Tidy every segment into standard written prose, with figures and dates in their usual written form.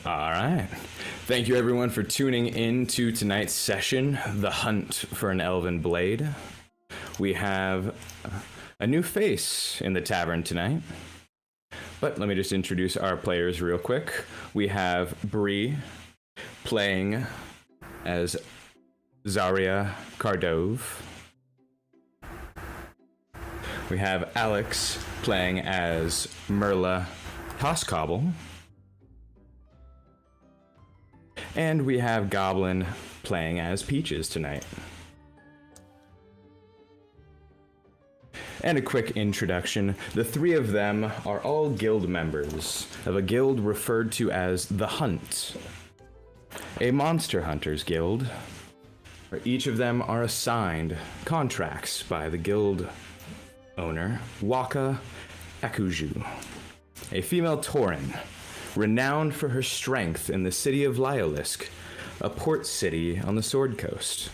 All right. Thank you, everyone, for tuning in to tonight's session, The Hunt for an Elven Blade. We have a new face in the tavern tonight. But let me just introduce our players real quick. We have Bree playing as Zarya Kardov. We have Alex playing as Merla Toskobble. And we have Goblin playing as Peaches tonight. And a quick introduction. The three of them are all guild members of a guild referred to as The Hunt, a monster hunters guild, where each of them are assigned contracts by the guild owner, Waka Akuju, a female Tauren, renowned for her strength in the city of Lyolisk, a port city on the Sword Coast.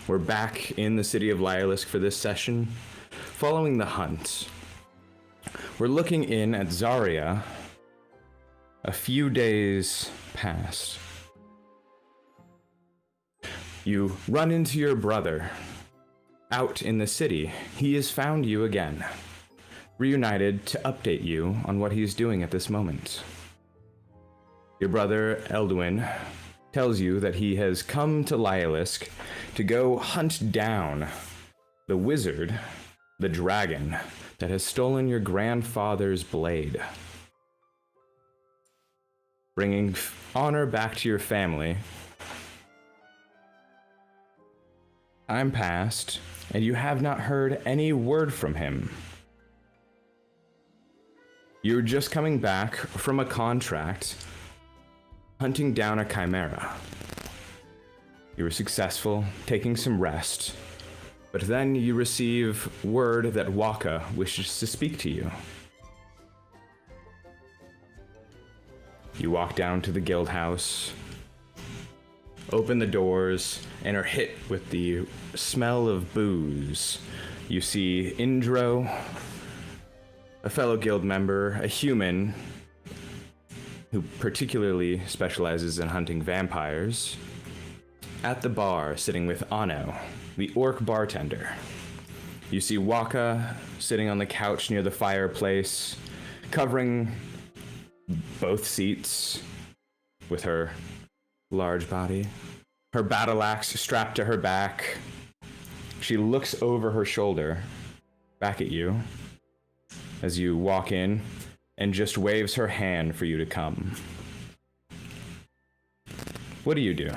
We're back in the city of Lyolisk for this session. Following the hunt, we're looking in at Zarya a few days past. You run into your brother out in the city. He has found you again, reunited to update you on what he's doing at this moment. Your brother, Eldwin, tells you that he has come to Lyolisk to go hunt down the wizard, the dragon, that has stolen your grandfather's blade, bringing honor back to your family. I'm past, and you have not heard any word from him. You're just coming back from a contract hunting down a chimera. You were successful, taking some rest, but then you receive word that Waka wishes to speak to you. You walk down to the guild house, open the doors, and are hit with the smell of booze. You see Indro, a fellow guild member, a human who particularly specializes in hunting vampires, at the bar sitting with Ano, the orc bartender. You see Waka sitting on the couch near the fireplace, covering both seats with her large body, her battle axe strapped to her back. She looks over her shoulder back at you as you walk in and just waves her hand for you to come. What do you do?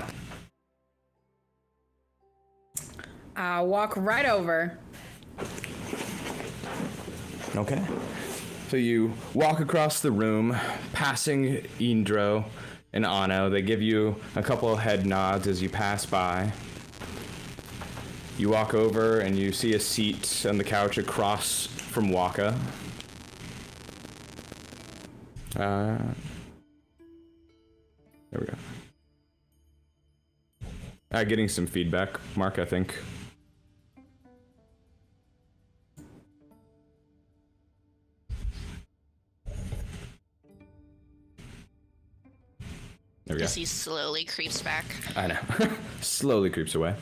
I'll walk right over. Okay. So you walk across the room, passing Indro and Ano. They give you a couple of head nods as you pass by. You walk over and you see a seat on the couch across from Waka. There we go. Getting some feedback, Mark, I think. There we go. As he slowly creeps back. I know. Slowly creeps away.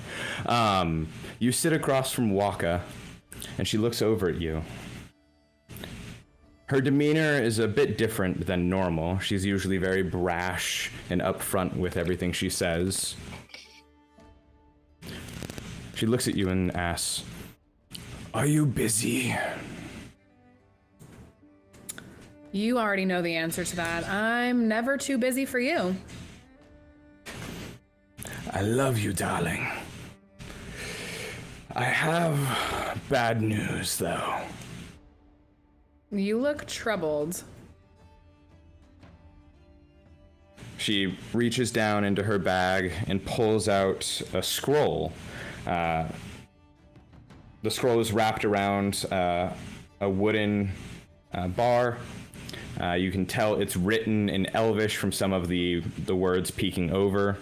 You sit across from Waka, and she looks over at you. Her demeanor is a bit different than normal. She's usually very brash and upfront with everything she says. She looks at you and asks, "Are you busy?" You already know the answer to that. I'm never too busy for you. I love you, darling. I have bad news, though. You look troubled. She reaches down into her bag and pulls out a scroll. The scroll is wrapped around a wooden bar. You can tell it's written in Elvish from some of the words peeking over.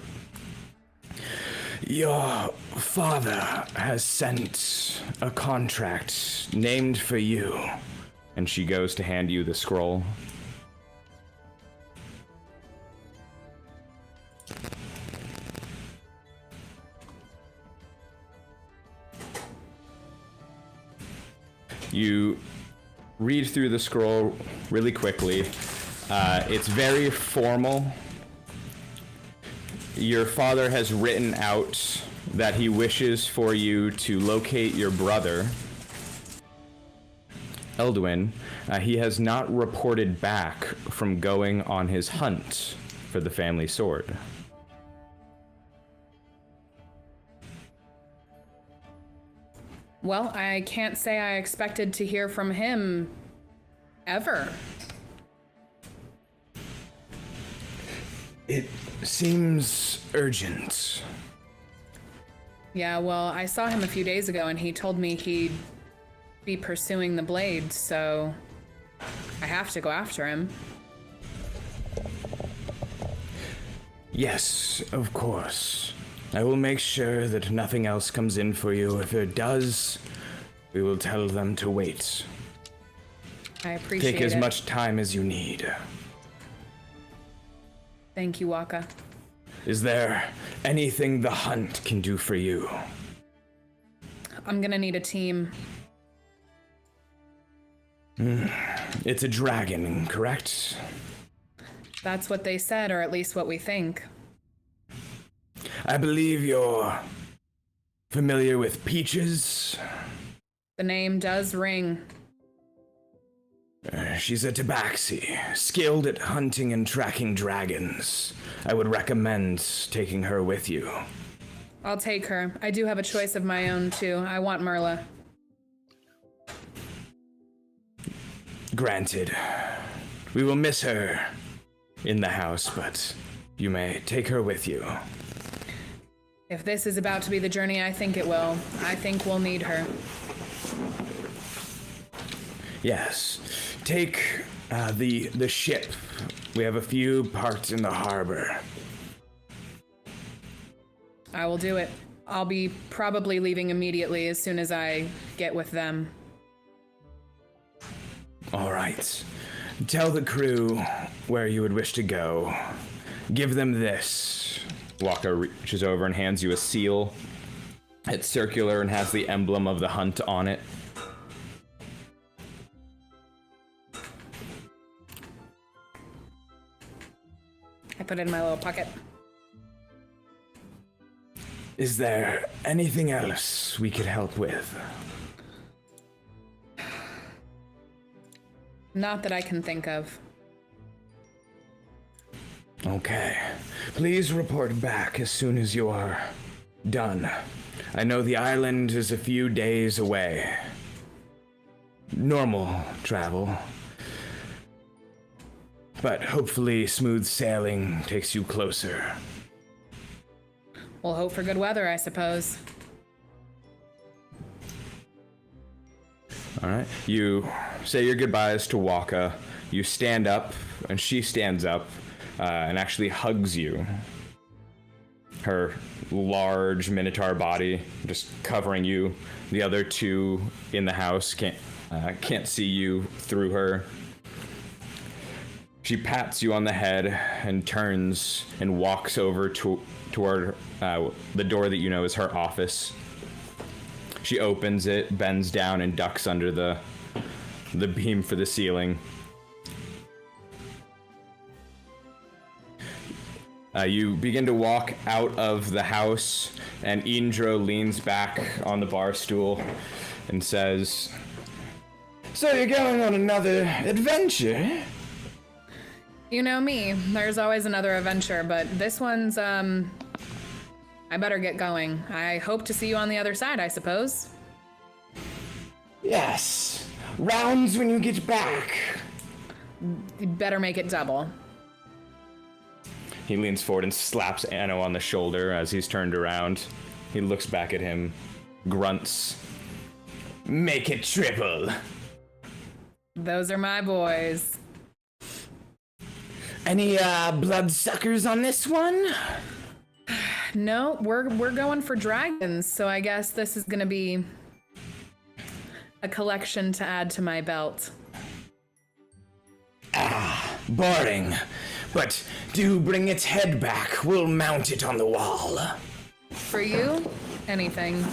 Your father has sent a contract named for you. And she goes to hand you the scroll. You read through the scroll really quickly. It's very formal. Your father has written out that he wishes for you to locate your brother, Eldwin. He has not reported back from going on his hunt for the family sword. Well, I can't say I expected to hear from him ever. It seems urgent. Yeah, well, I saw him a few days ago and he told me he'd be pursuing the blade, so I have to go after him. Yes, of course. I will make sure that nothing else comes in for you. If it does, we will tell them to wait. I appreciate it. Take as much time as you need. Thank you, Waka. Is there anything the hunt can do for you? I'm gonna need a team. It's a dragon, correct? That's what they said, or at least what we think. I believe you're familiar with Peaches. The name does ring. She's a tabaxi, skilled at hunting and tracking dragons. I would recommend taking her with you. I'll take her. I do have a choice of my own, too. I want Merla. Granted. We will miss her in the house, but you may take her with you. If this is about to be the journey I think it will, I think we'll need her. Yes. Take the ship. We have a few parts in the harbor. I will do it. I'll be probably leaving immediately as soon as I get with them. All right. Tell the crew where you would wish to go. Give them this. Waka reaches over and hands you a seal. It's circular and has the emblem of the hunt on it. I put it in my little pocket. Is there anything else we could help with? Not that I can think of. Okay. Please report back as soon as you are done. I know the island is a few days away. Normal travel. But hopefully smooth sailing takes you closer. We'll hope for good weather, I suppose. All right. You say your goodbyes to Waka. You stand up, and she stands up and actually hugs you. Her large minotaur body just covering you. The other two in the house can't see you through her. She pats you on the head and turns and walks over toward the door that you know is her office. She opens it, bends down, and ducks under the beam for the ceiling. You begin to walk out of the house, and Indro leans back on the bar stool and says, "So you're going on another adventure?" You know me, there's always another adventure, but this one's, I better get going. I hope to see you on the other side, I suppose. Yes. Rounds when you get back. You better make it double. He leans forward and slaps Anno on the shoulder as he's turned around. He looks back at him, grunts. Make it triple. Those are my boys. Any bloodsuckers on this one? No, we're going for dragons, so I guess this is gonna be a collection to add to my belt. Boring. But do bring its head back. We'll mount it on the wall. For you, anything.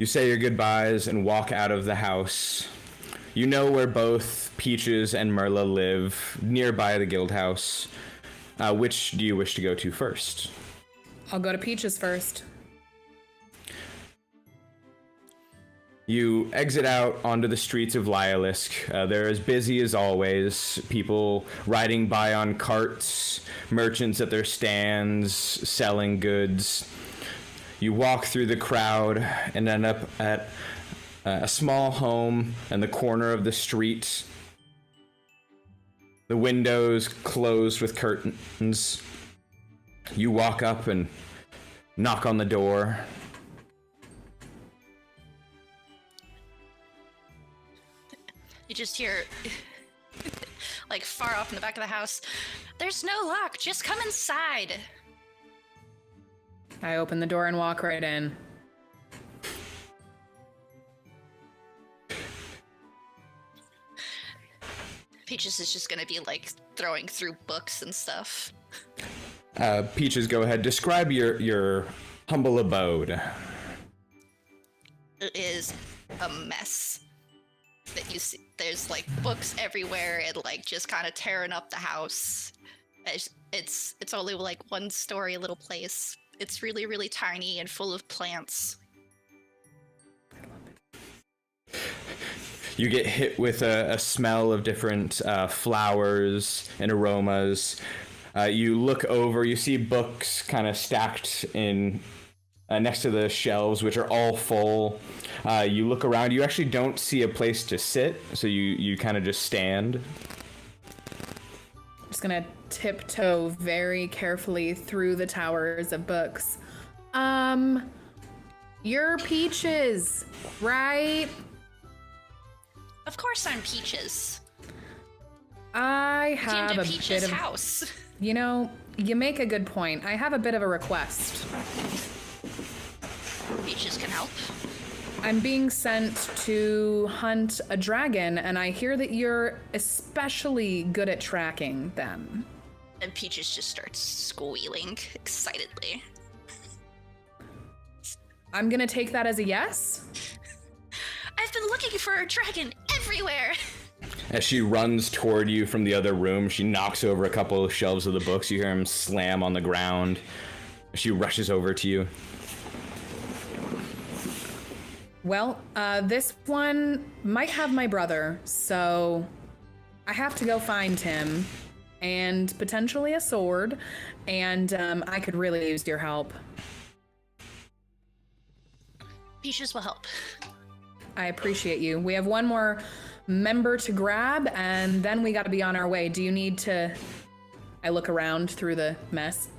You say your goodbyes and walk out of the house. You know where both Peaches and Merla live, nearby the guild house. Which do you wish to go to first? I'll go to Peaches first. You exit out onto the streets of Lyalisk. They're as busy as always. People riding by on carts, merchants at their stands, selling goods. You walk through the crowd and end up at a small home in the corner of the street. The windows closed with curtains. You walk up and knock on the door. You just hear, like, far off in the back of the house, "There's no lock, just come inside." I open the door and walk right in. Peaches is just gonna be, like, throwing through books and stuff. Peaches, go ahead. Describe your humble abode. It is a mess. That you see, there's like books everywhere and like just kind of tearing up the house. It's only like one story little place. It's really, really tiny and full of plants. You get hit with a smell of different flowers and aromas. You look over, you see books kind of stacked in next to the shelves, which are all full. You look around, you actually don't see a place to sit, so you kind of just stand. I'm just gonna tiptoe very carefully through the towers of books. You're Peaches, right? Of course I'm Peaches. I have Came to a Peaches' bit of... house. You know, you make a good point. I have a bit of a request. Peaches can help. I'm being sent to hunt a dragon, and I hear that you're especially good at tracking them. And Peaches just starts squealing excitedly. I'm gonna take that as a yes. I've been looking for a dragon everywhere. As she runs toward you from the other room, she knocks over a couple of shelves of the books. You hear him slam on the ground. She rushes over to you. Well, this one might have my brother, so I have to go find him, and potentially a sword, and I could really use your help. Peaches will help. I appreciate you. We have one more member to grab, and then we gotta be on our way. Do you need to... I look around through the mess.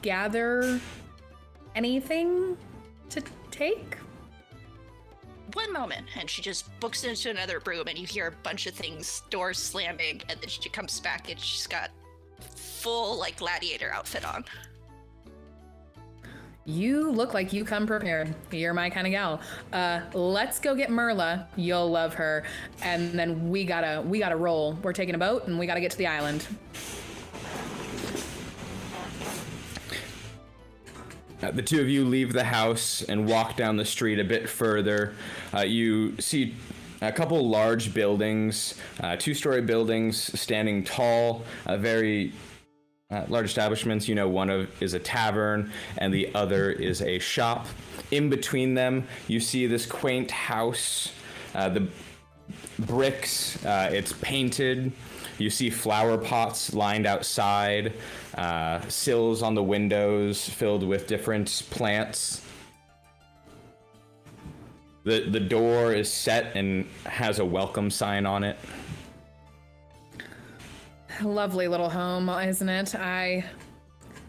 Gather anything to take? One moment, and she just books into another room, and you hear a bunch of things, doors slamming, and then she comes back, and she's got full, like, gladiator outfit on. You look like you come prepared. You're my kind of gal. Let's go get Merla. You'll love her. And then we gotta roll. We're taking a boat, and we gotta get to the island. The two of you leave the house and walk down the street a bit further. You see a couple large buildings, two-story buildings standing tall, very large establishments. You know, one is a tavern and the other is a shop. In between them, you see this quaint house. The bricks, it's painted. You see flower pots lined outside, sills on the windows filled with different plants. The door is set and has a welcome sign on it. Lovely little home, isn't it? I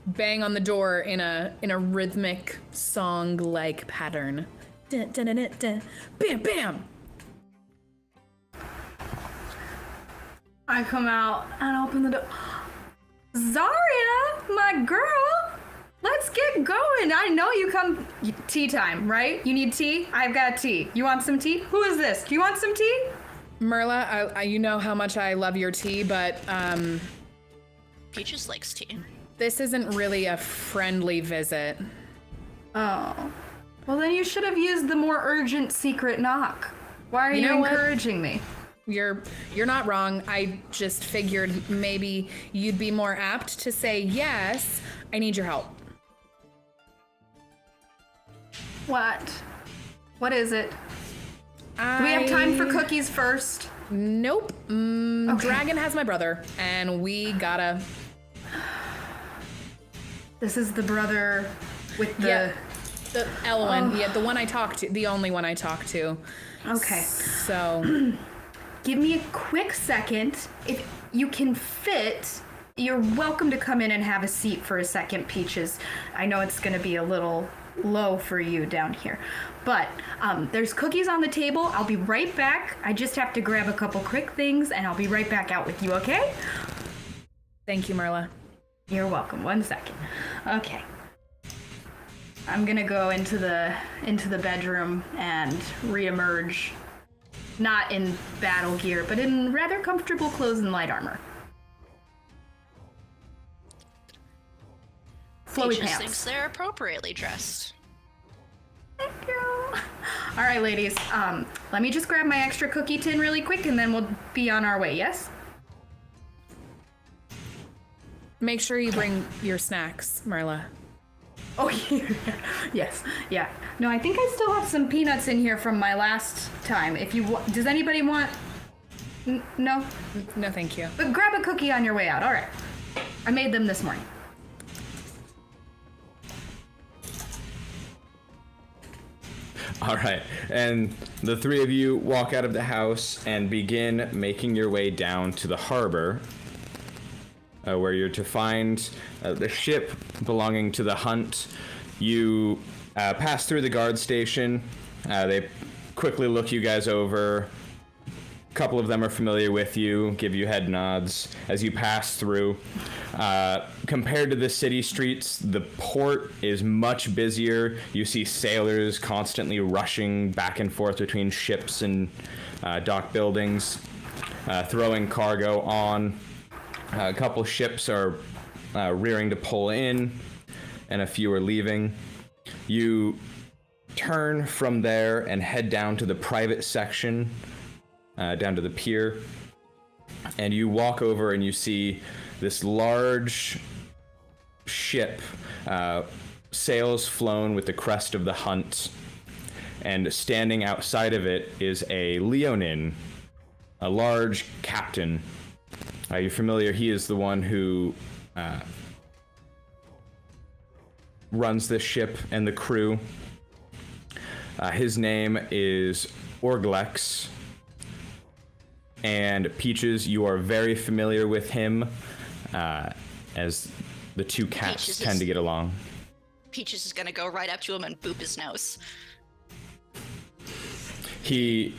bang on the door in a rhythmic song-like pattern. Dun, dun, dun, dun, dun. Bam, bam. I come out and open the door. Zarya, my girl, let's get going. I know you come. Tea time, right? You need tea? I've got tea. You want some tea? Who is this? Do you want some tea? Merla, you know how much I love your tea, but Peaches likes tea. this isn't really a friendly visit. Oh. Well, then you should have used the more urgent secret knock. Why are you know what? encouraging me? You're not wrong. I just figured maybe you'd be more apt to say, yes, I need your help. What? What is it? Do we have time for cookies first? Nope. Okay. Dragon has my brother, and we gotta... This is the brother with the... Yeah, the Elven. Yeah, the one I talked to. The only one I talked to. Okay. So... Give me a quick second. If you can fit, you're welcome to come in and have a seat for a second, Peaches. I know it's going to be a little low for you down here. But there's cookies on the table. I'll be right back. I just have to grab a couple quick things, and I'll be right back out with you, okay? Thank you, Marla. You're welcome. 1 second. Okay. I'm going to go into the bedroom and reemerge. Not in battle gear, but in rather comfortable clothes and light armor. Flowy Peaches pants. thinks they're appropriately dressed. Thank you. All right, ladies. Let me just grab my extra cookie tin really quick, and then we'll be on our way. Yes. Make sure you bring your snacks, Marla. Oh, yeah. Yes. Yeah. No, I think I still have some peanuts in here from my last time. If you does anybody want? No. No, thank you. But grab a cookie on your way out. All right. I made them this morning. All right, and the three of you walk out of the house and begin making your way down to the harbor, where you're to find the ship belonging to the Hunt. You pass through the guard station. They quickly look you guys over. A couple of them are familiar with you, give you head nods as you pass through. Compared to the city streets, the port is much busier. You see sailors constantly rushing back and forth between ships and dock buildings, throwing cargo on. A couple ships are rearing to pull in, and a few are leaving. You turn from there and head down to the private section, down to the pier, and you walk over and you see this large ship, sails flown with the crest of the Hunt, and standing outside of it is a Leonin, a large captain. You're familiar, he is the one who runs this ship and the crew. His name is Orglex. And Peaches, you are very familiar with him, as the two cats tend to get along. Peaches is gonna go right up to him and boop his nose. You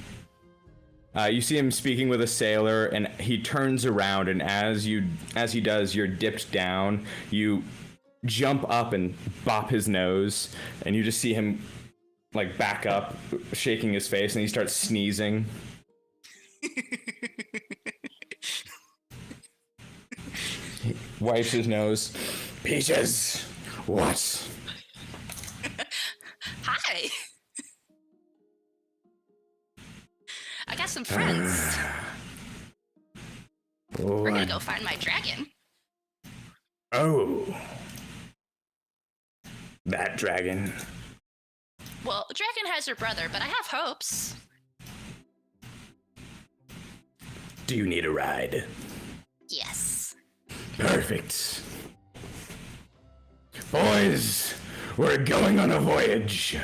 see him speaking with a sailor, and he turns around, and as he does, you're dipped down. You jump up and bop his nose, and you just see him like back up, shaking his face, and he starts sneezing. He wipes his nose. Peaches, what? Hi. I got some friends. We're gonna go find my dragon. Oh. That dragon. Well, the dragon has her brother, but I have hopes. Do you need a ride? Yes. Perfect. Boys, we're going on a voyage.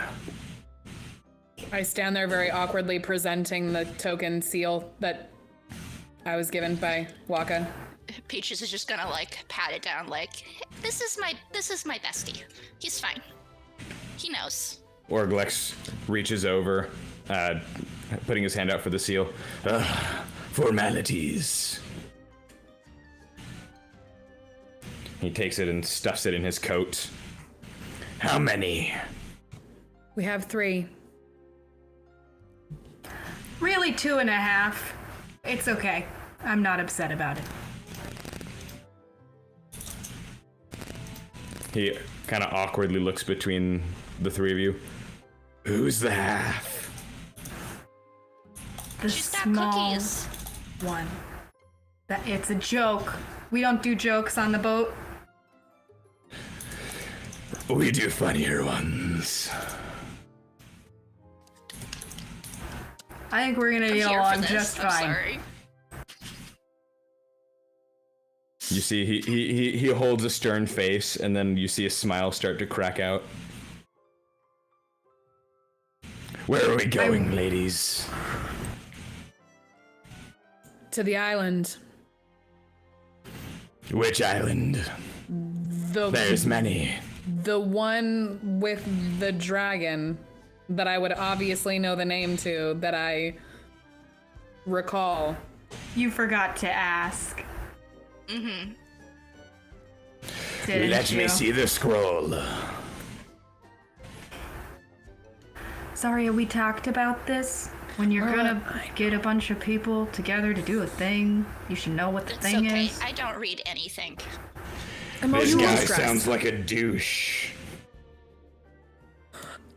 I stand there very awkwardly presenting the token seal that I was given by Waka. Peaches is just gonna like pat it down like, hey, this is my bestie. He's fine. He knows. Orglex reaches over, putting his hand out for the seal. Formalities. He takes it and stuffs it in his coat. How many? We have 3. Really 2.5. It's okay. I'm not upset about it. He kind of awkwardly looks between the three of you. Who's the half? The She's got small cookies. one. It's a joke. We don't do jokes on the boat. We do funnier ones. I think we're gonna I'm get here along for this. just I'm fine. sorry. You see, he holds a stern face, and then you see a smile start to crack out. Where are we going, ladies? To the island. Which island? There's many. The one with the dragon that I would obviously know the name to, that I recall. You forgot to ask. Mm-hmm. Didn't Let you? me see the scroll. Sorry, we talked about this. When you're gonna get a bunch of people together to do a thing, you should know what the It's thing okay. is. I don't read anything. This Emotional guy stress. sounds like a douche.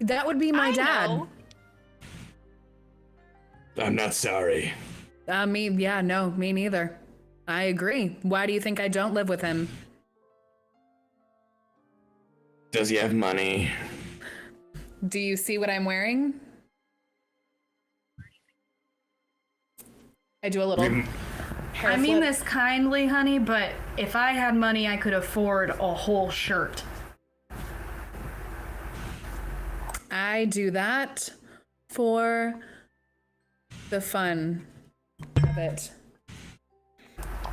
That would be my I dad. know. I'm not sorry. Me neither. I agree. Why do you think I don't live with him? Does he have money? Do you see what I'm wearing? I do a little hair I mean flip. this kindly, honey, but if I had money, I could afford a whole shirt. I do that for the fun of it.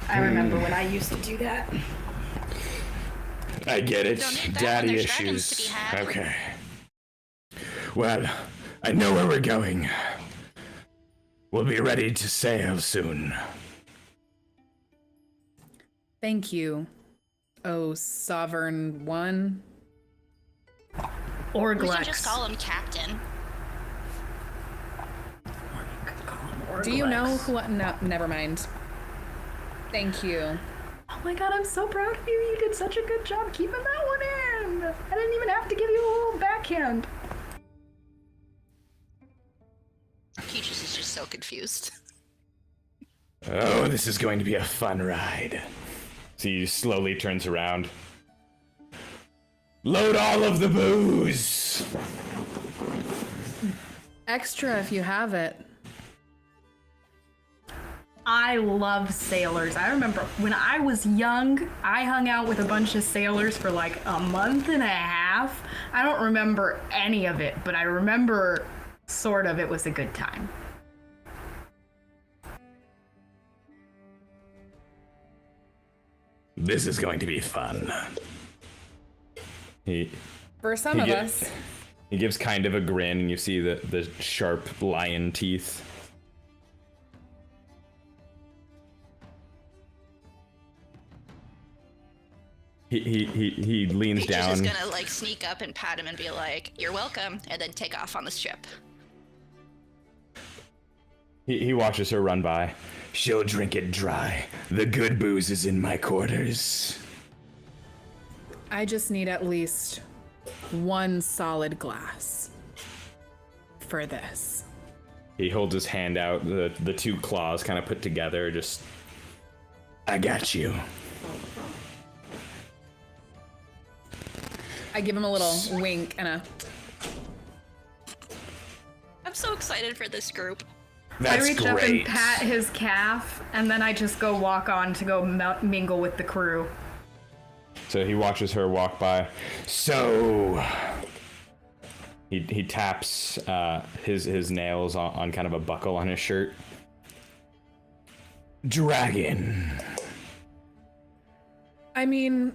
I remember when I used to do that. I get it. Don't need that when Daddy there's dragons issues. to be had. Okay. Well, I know where we're going. We'll be ready to sail soon. Thank you, oh sovereign one. Or We can just call him Captain. Do you know who? No, never mind. Thank you. Oh my god, I'm so proud of you. You did such a good job keeping that one in. I didn't even have to give you a little backhand. Peaches is just so confused. Oh, this is going to be a fun ride. So he slowly turns around. Load all of the booze! Extra if you have it. I love sailors. I remember when I was young, I hung out with a bunch of sailors for like a month and a half. I don't remember any of it, but I remember sort of it was a good time. This is going to be fun. For some of gi- us. He gives kind of a grin, and you see the sharp lion teeth. He leans Peaches down. is gonna like sneak up and pat him and be like, "You're welcome," and then take off on the ship. He watches her run by. She'll drink it dry. The good booze is in my quarters. I just need at least one solid glass for this. He holds his hand out, the two claws kind of put together, just... I got you. I give him a little wink and a... I'm so excited for this group. That's I reach great. up and pat his calf, and then I just go walk on to go mingle with the crew. So he watches her walk by. So... He taps his nails on kind of a buckle on his shirt. Dragon. I mean,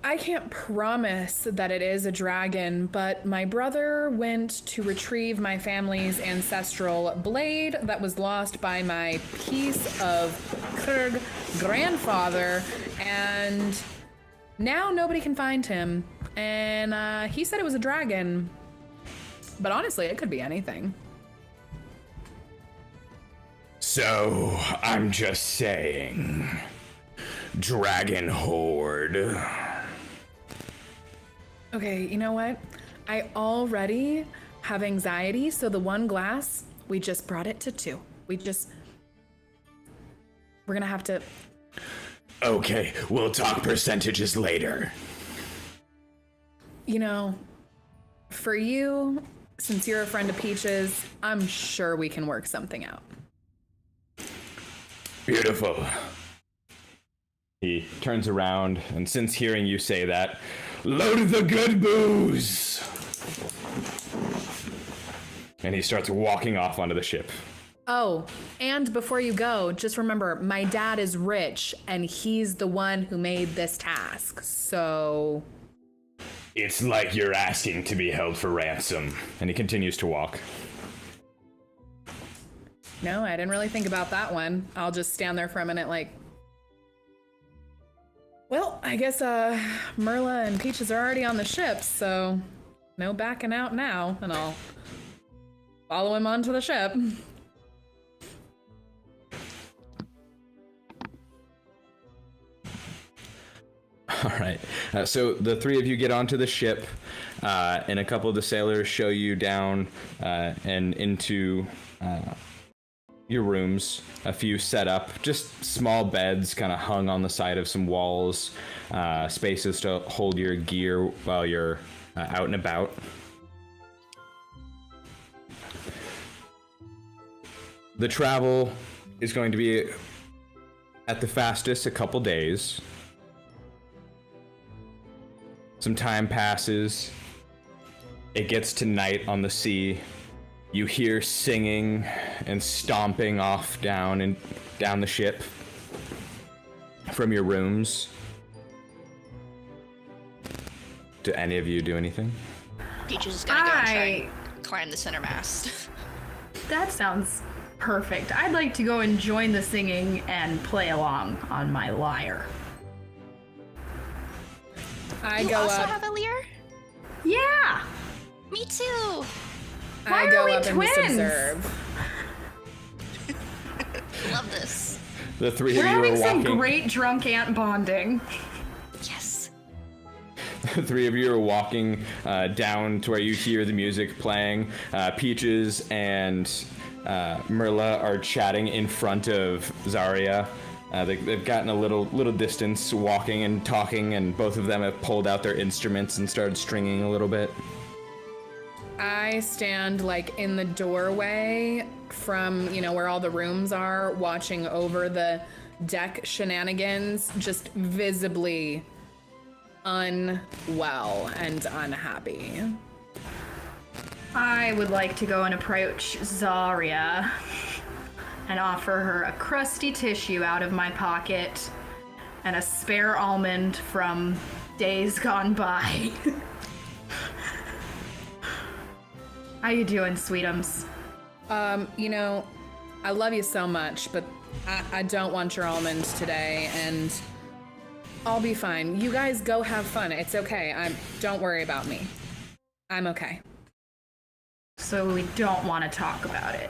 I can't promise that it is a dragon, but my brother went to retrieve my family's ancestral blade that was lost by my piece of Kurg grandfather, and now nobody can find him. And he said it was a dragon, but honestly, it could be anything. So, I'm just saying. Dragon Horde. Okay, you know what? I already have anxiety, so the one glass, we just brought it to 2. We're gonna have to... Okay, we'll talk percentages later. You know, for you, since you're a friend of Peach's, I'm sure we can work something out. Beautiful. He turns around, and since hearing you say that, load the good booze! And he starts walking off onto the ship. Oh, and before you go, just remember, my dad is rich, and he's the one who made this task, so... It's like you're asking to be held for ransom. And he continues to walk. No, I didn't really think about that one. I'll just stand there for a minute like... Well, I guess Merla and Peaches are already on the ship, so no backing out now, and I'll follow him onto the ship. All right. So the 3 of you get onto the ship, and a couple of the sailors show you down and into your rooms. A few set up, just small beds kind of hung on the side of some walls, spaces to hold your gear while you're out and about. The travel is going to be, at the fastest, a couple days. Some time passes. It gets to night on the sea. You hear singing and stomping off down the ship from your rooms. Do any of you do anything? Peaches is gonna go and try and climb the center mast. That sounds perfect. I'd like to go and join the singing and play along on my lyre. I You go also up. have a lyre? Yeah! Me too. Why I are go we up and just twins? observe. Love this. The 3 We're of you having are some walking. great drunk aunt bonding. Yes. The 3 of you are walking down to where you hear the music playing. Peaches and Merla are chatting in front of Zarya. They've gotten a little distance walking and talking, and both of them have pulled out their instruments and started stringing a little bit. I stand like in the doorway from, where all the rooms are, watching over the deck shenanigans, just visibly unwell and unhappy. I would like to go and approach Zarya and offer her a crusty tissue out of my pocket and a spare almond from days gone by. How you doing, sweetums? I love you so much, but I don't want your almonds today, and I'll be fine. You guys go have fun. It's okay. Don't worry about me. I'm okay. So we don't want to talk about it.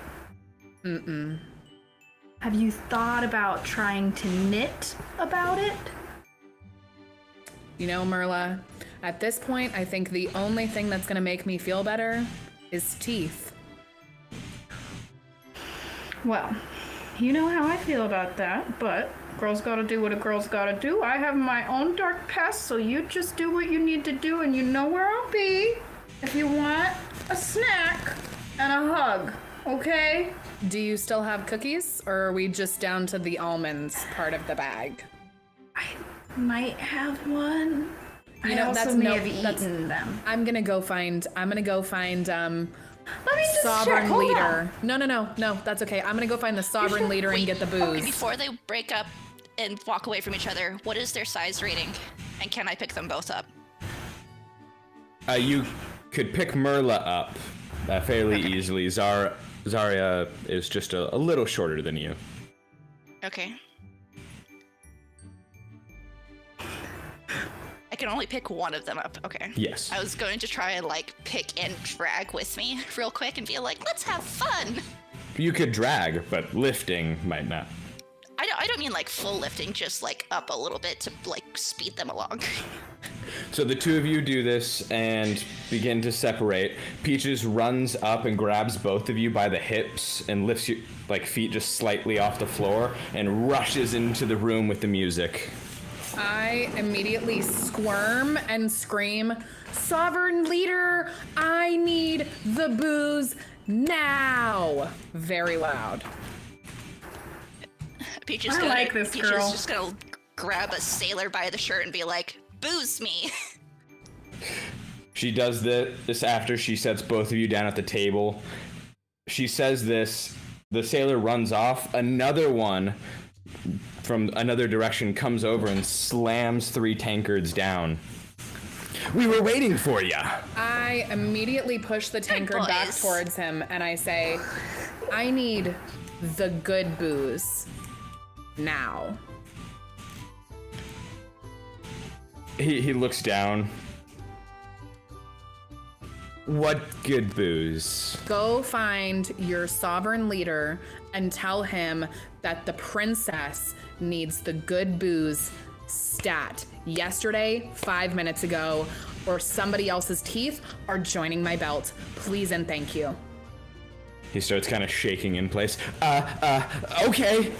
Mm-mm. Have you thought about trying to knit about it? Merla, at this point, I think the only thing that's gonna make me feel better is teeth. Well, you know how I feel about that, but girl's gotta do what a girl's gotta do. I have my own dark past, so you just do what you need to do, and you know where I'll be if you want a snack and a hug, okay? Do you still have cookies, or are we just down to the almonds part of the bag? I might have one. You I know, also that's may no- have that's- eaten them. I'm gonna go find Let me just sovereign check. Hold leader. on. No, that's okay. I'm gonna go find the sovereign leader and get the booze. Before they break up and walk away from each other, what is their size rating? And can I pick them both up? You could pick Merla up fairly easily. Zarya is just a little shorter than you. Okay. I can only pick one of them up. Okay. Yes. I was going to try and pick and drag with me real quick and be like, let's have fun. You could drag, but lifting might not. I don't mean full lifting, just up a little bit to speed them along. So the two of you do this and begin to separate. Peaches runs up and grabs both of you by the hips and lifts your feet just slightly off the floor and rushes into the room with the music. I immediately squirm and scream, "Sovereign leader, I need the booze now!" Very loud. Peaches just gonna grab a sailor by the shirt and be like, "Booze me." She does this after she sets both of you down at the table. She says this, the sailor runs off, another one from another direction comes over and slams 3 tankards down. "We were waiting for you." I immediately push the tankard back boys. towards him and I say, "I need the good booze now." He looks down. "What good booze?" Go find your sovereign leader and tell him that the princess needs the good booze stat yesterday, 5 minutes ago, or somebody else's teeth are joining my belt. Please and thank you. He starts kind of shaking in place. Okay.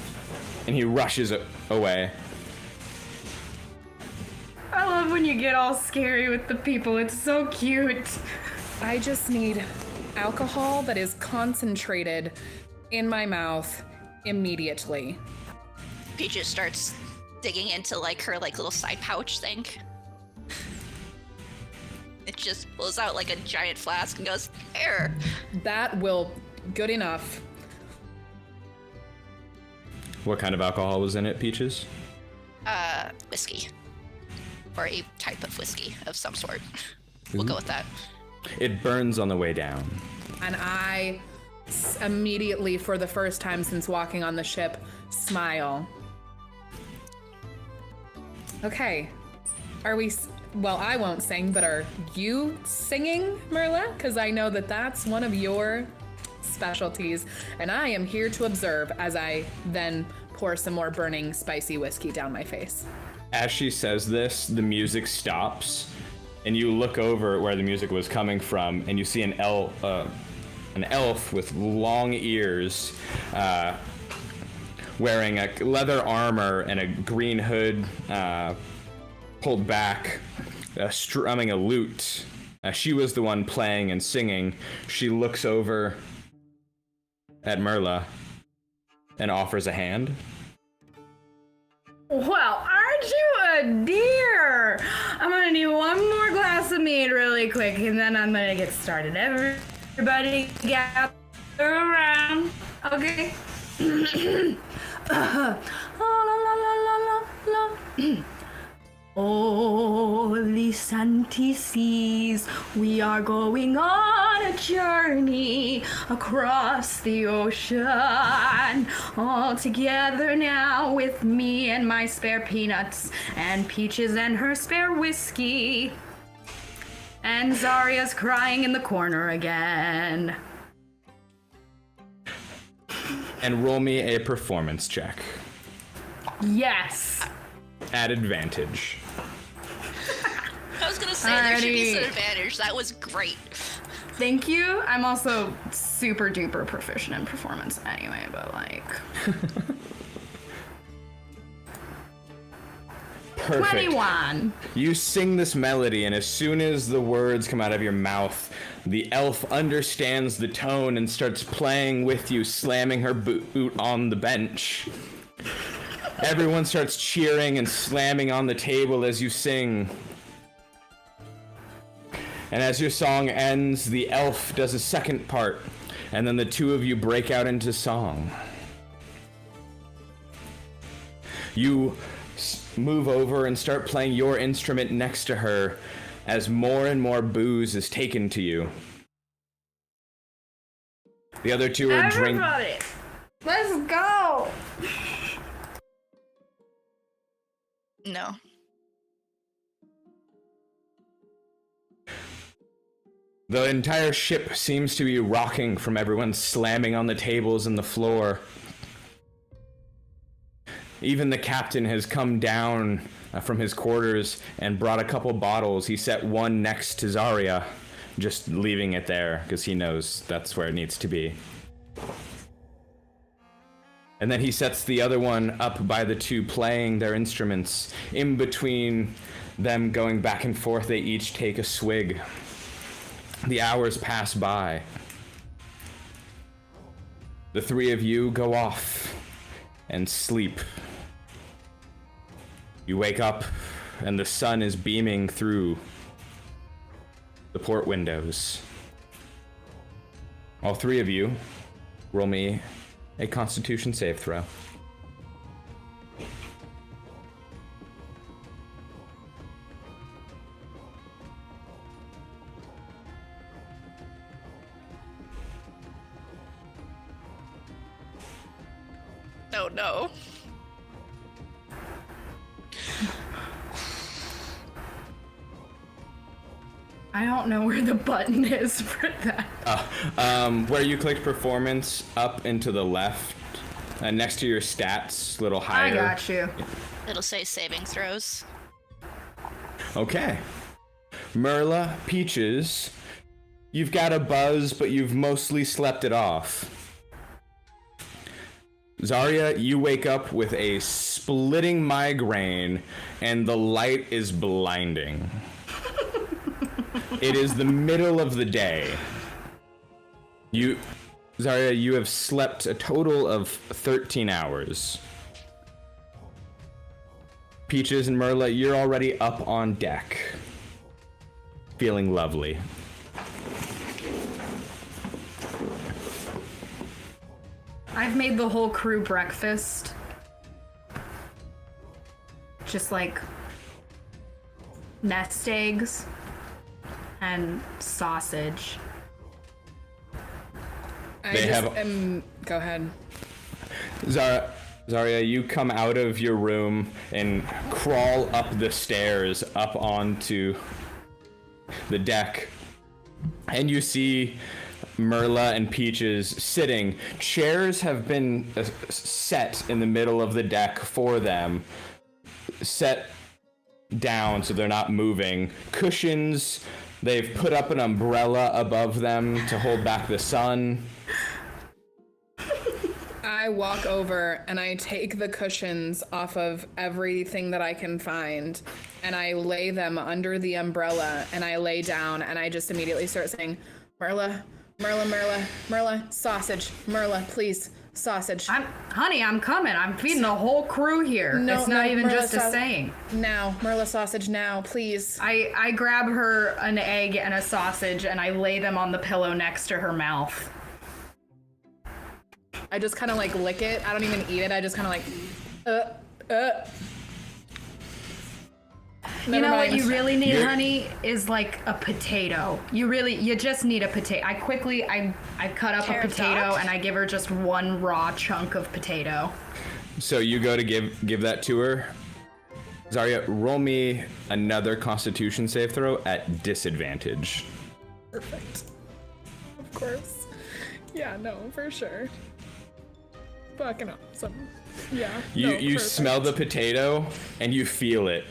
And he rushes away. I love when you get all scary with the people. It's so cute. I just need alcohol that is concentrated in my mouth immediately. Peaches starts digging into her little side pouch thing. It just pulls out a giant flask and goes, "Here." That will good enough. What kind of alcohol was in it, Peaches? Whiskey. Or a type of whiskey of some sort. We'll go with that. It burns on the way down. And I immediately, for the first time since walking on the ship, smile. Okay. Are we... Well, I won't sing, but are you singing, Merla? Because I know that that's one of your specialties. And I am here to observe as I then pour some more burning, spicy whiskey down my face. As she says this, the music stops, and you look over where the music was coming from, and you see an elf with long ears, wearing a leather armor and a green hood pulled back, strumming a lute. She was the one playing and singing. She looks over at Merla and offers a hand. Well, aren't you a dear? I'm gonna need one more glass of mead really quick, and then I'm gonna get started. Everybody gather around, okay? La, la, la, la, la, la. Holy Santi seas, we are going on a journey across the ocean. All together now with me and my spare peanuts, and Peaches and her spare whiskey. And Zarya's crying in the corner again. And roll me a performance check. Yes. At advantage. I was gonna say there should be some Alrighty. advantage. That was great. Thank you. I'm also super duper proficient in performance anyway, but Perfect. 21. You sing this melody, and as soon as the words come out of your mouth, the elf understands the tone and starts playing with you, slamming her boot on the bench. Everyone starts cheering and slamming on the table as you sing. And as your song ends, the elf does a second part, and then the two of you break out into song. You move over and start playing your instrument next to her as more and more booze is taken to you. The other two are drinking. Everybody, let's go. No. The entire ship seems to be rocking from everyone slamming on the tables and the floor. Even the captain has come down from his quarters and brought a couple bottles. He set one next to Zarya, just leaving it there because he knows that's where it needs to be. And then he sets the other one up by the two playing their instruments. In between them going back and forth, they each take a swig. The hours pass by. The three of you go off and sleep. You wake up and the sun is beaming through the port windows. All three of you, roll me a Constitution save throw. Oh no. I don't know where the button is for that. Where you clicked performance, up and to the left, next to your stats, little higher. I got you. It'll say saving throws. Okay. Merla, Peaches, you've got a buzz, but you've mostly slept it off. Zarya, you wake up with a splitting migraine, and the light is blinding. It is the middle of the day. Zarya, you have slept a total of 13 hours. Peaches and Merla, you're already up on deck. Feeling lovely. I've made the whole crew breakfast. Just like nest eggs and sausage. Go ahead. Zarya, you come out of your room and crawl up the stairs up onto the deck, and you see Merla and Peaches sitting. Chairs have been set in the middle of the deck for them, set down so they're not moving. Cushions, they've put up an umbrella above them to hold back the sun. I walk over and I take the cushions off of everything that I can find and I lay them under the umbrella and I lay down and I just immediately start saying, Merla, sausage, Merla, please, sausage. Honey, I'm coming. I'm feeding the whole crew here. It's not even Merla just a saying. Now, Merla, sausage now, please. I grab her an egg and a sausage and I lay them on the pillow next to her mouth. I just kind of like lick it. I don't even eat it. I just kind of like, You know what you really need, honey, is like a potato. You just need a potato. I cut up a potato and I give her just one raw chunk of potato. So you go to give that to her. Zarya, roll me another Constitution save throw at disadvantage. Perfect. Of course. Yeah, no, for sure. Fucking awesome. Yeah. You smell the potato and you feel it.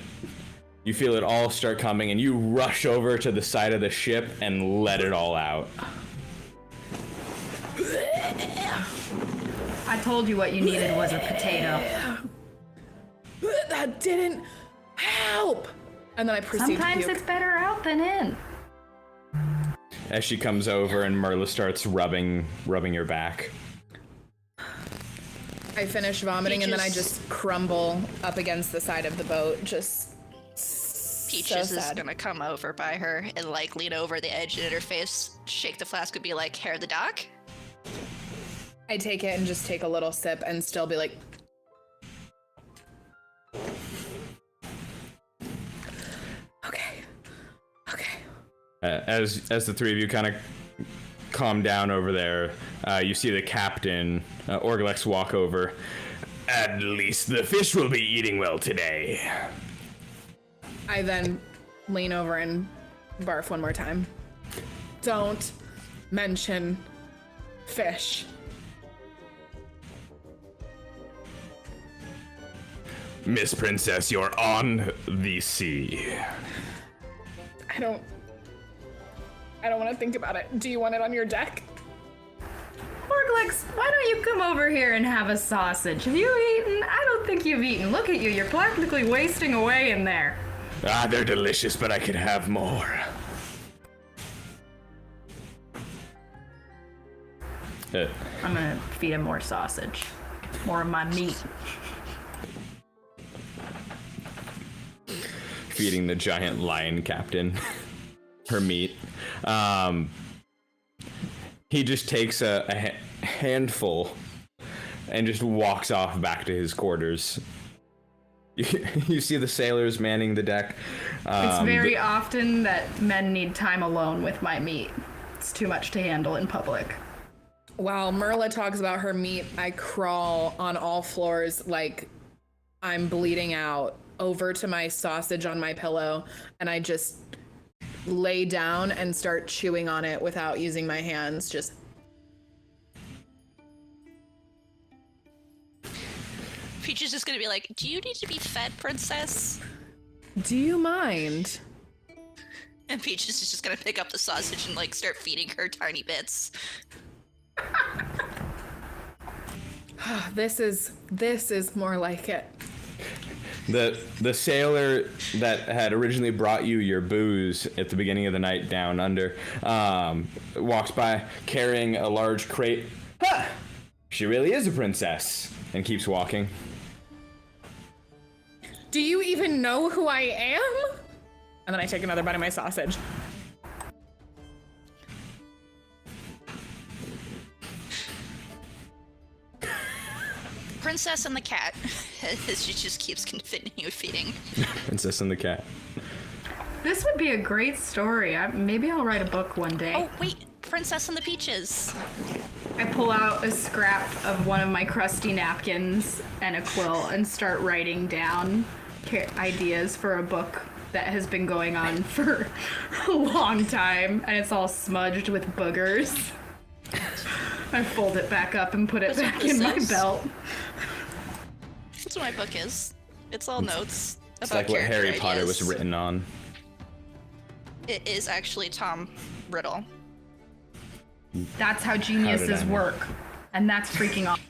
You feel it all start coming and you rush over to the side of the ship and let it all out. I told you what you needed was a potato. That didn't help. And then I proceed Sometimes to puke. it's better out than in. As she comes over and Merla starts rubbing your back. I finish vomiting and then I Peaches- just crumble up against the side of the boat. Just Peaches so is sad. gonna come over by her and like lean over the edge and in her face, shake the flask and be like, hair of the doc? I take it and just take a little sip and still be like, okay. As the three of you kind of calm down over there, you see the captain, Orglex, walk over. At least the fish will be eating well today. I then lean over and barf one more time. Don't mention fish. Miss Princess, you're on the sea. I don't want to think about it. Do you want it on your deck? Orglex, why don't you come over here and have a sausage? Have you eaten? I don't think you've eaten. Look at you, you're practically wasting away in there. Ah, they're delicious, but I could have more. I'm gonna feed him more sausage. More of my meat. Feeding the giant lion captain her meat. He just takes a handful and just walks off back to his quarters. You see the sailors manning the deck. It's very often that men need time alone with my meat. It's too much to handle in public. While Merla talks about her meat, I crawl on all floors like I'm bleeding out over to my sausage on my pillow, and I just lay down and start chewing on it without using my hands. Just Peach is just gonna be like, do you need to be fed, princess? do you mind? And Peach is just gonna pick up the sausage and like start feeding her tiny bits. This is more like it. The sailor that had originally brought you your booze at the beginning of the night down under walks by carrying a large crate. Ha! She really is a princess, and keeps walking. Do you even know who I am? And then I take another bite of my sausage. Princess and the cat. She just keeps continuing feeding. Princess and the cat. This would be a great story. Maybe I'll write a book one day. Oh, wait. Princess and the Peaches. I pull out a scrap of one of my crusty napkins and a quill and start writing down ideas for a book that has been going on for a long time, and it's all smudged with boogers. I fold it back up and put it That's what back this in my is. belt. That's what my book is. It's all notes. It's about like what character Harry Potter was ideas. written on. It is actually Tom Riddle. That's how geniuses I know? work. And that's freaking awesome.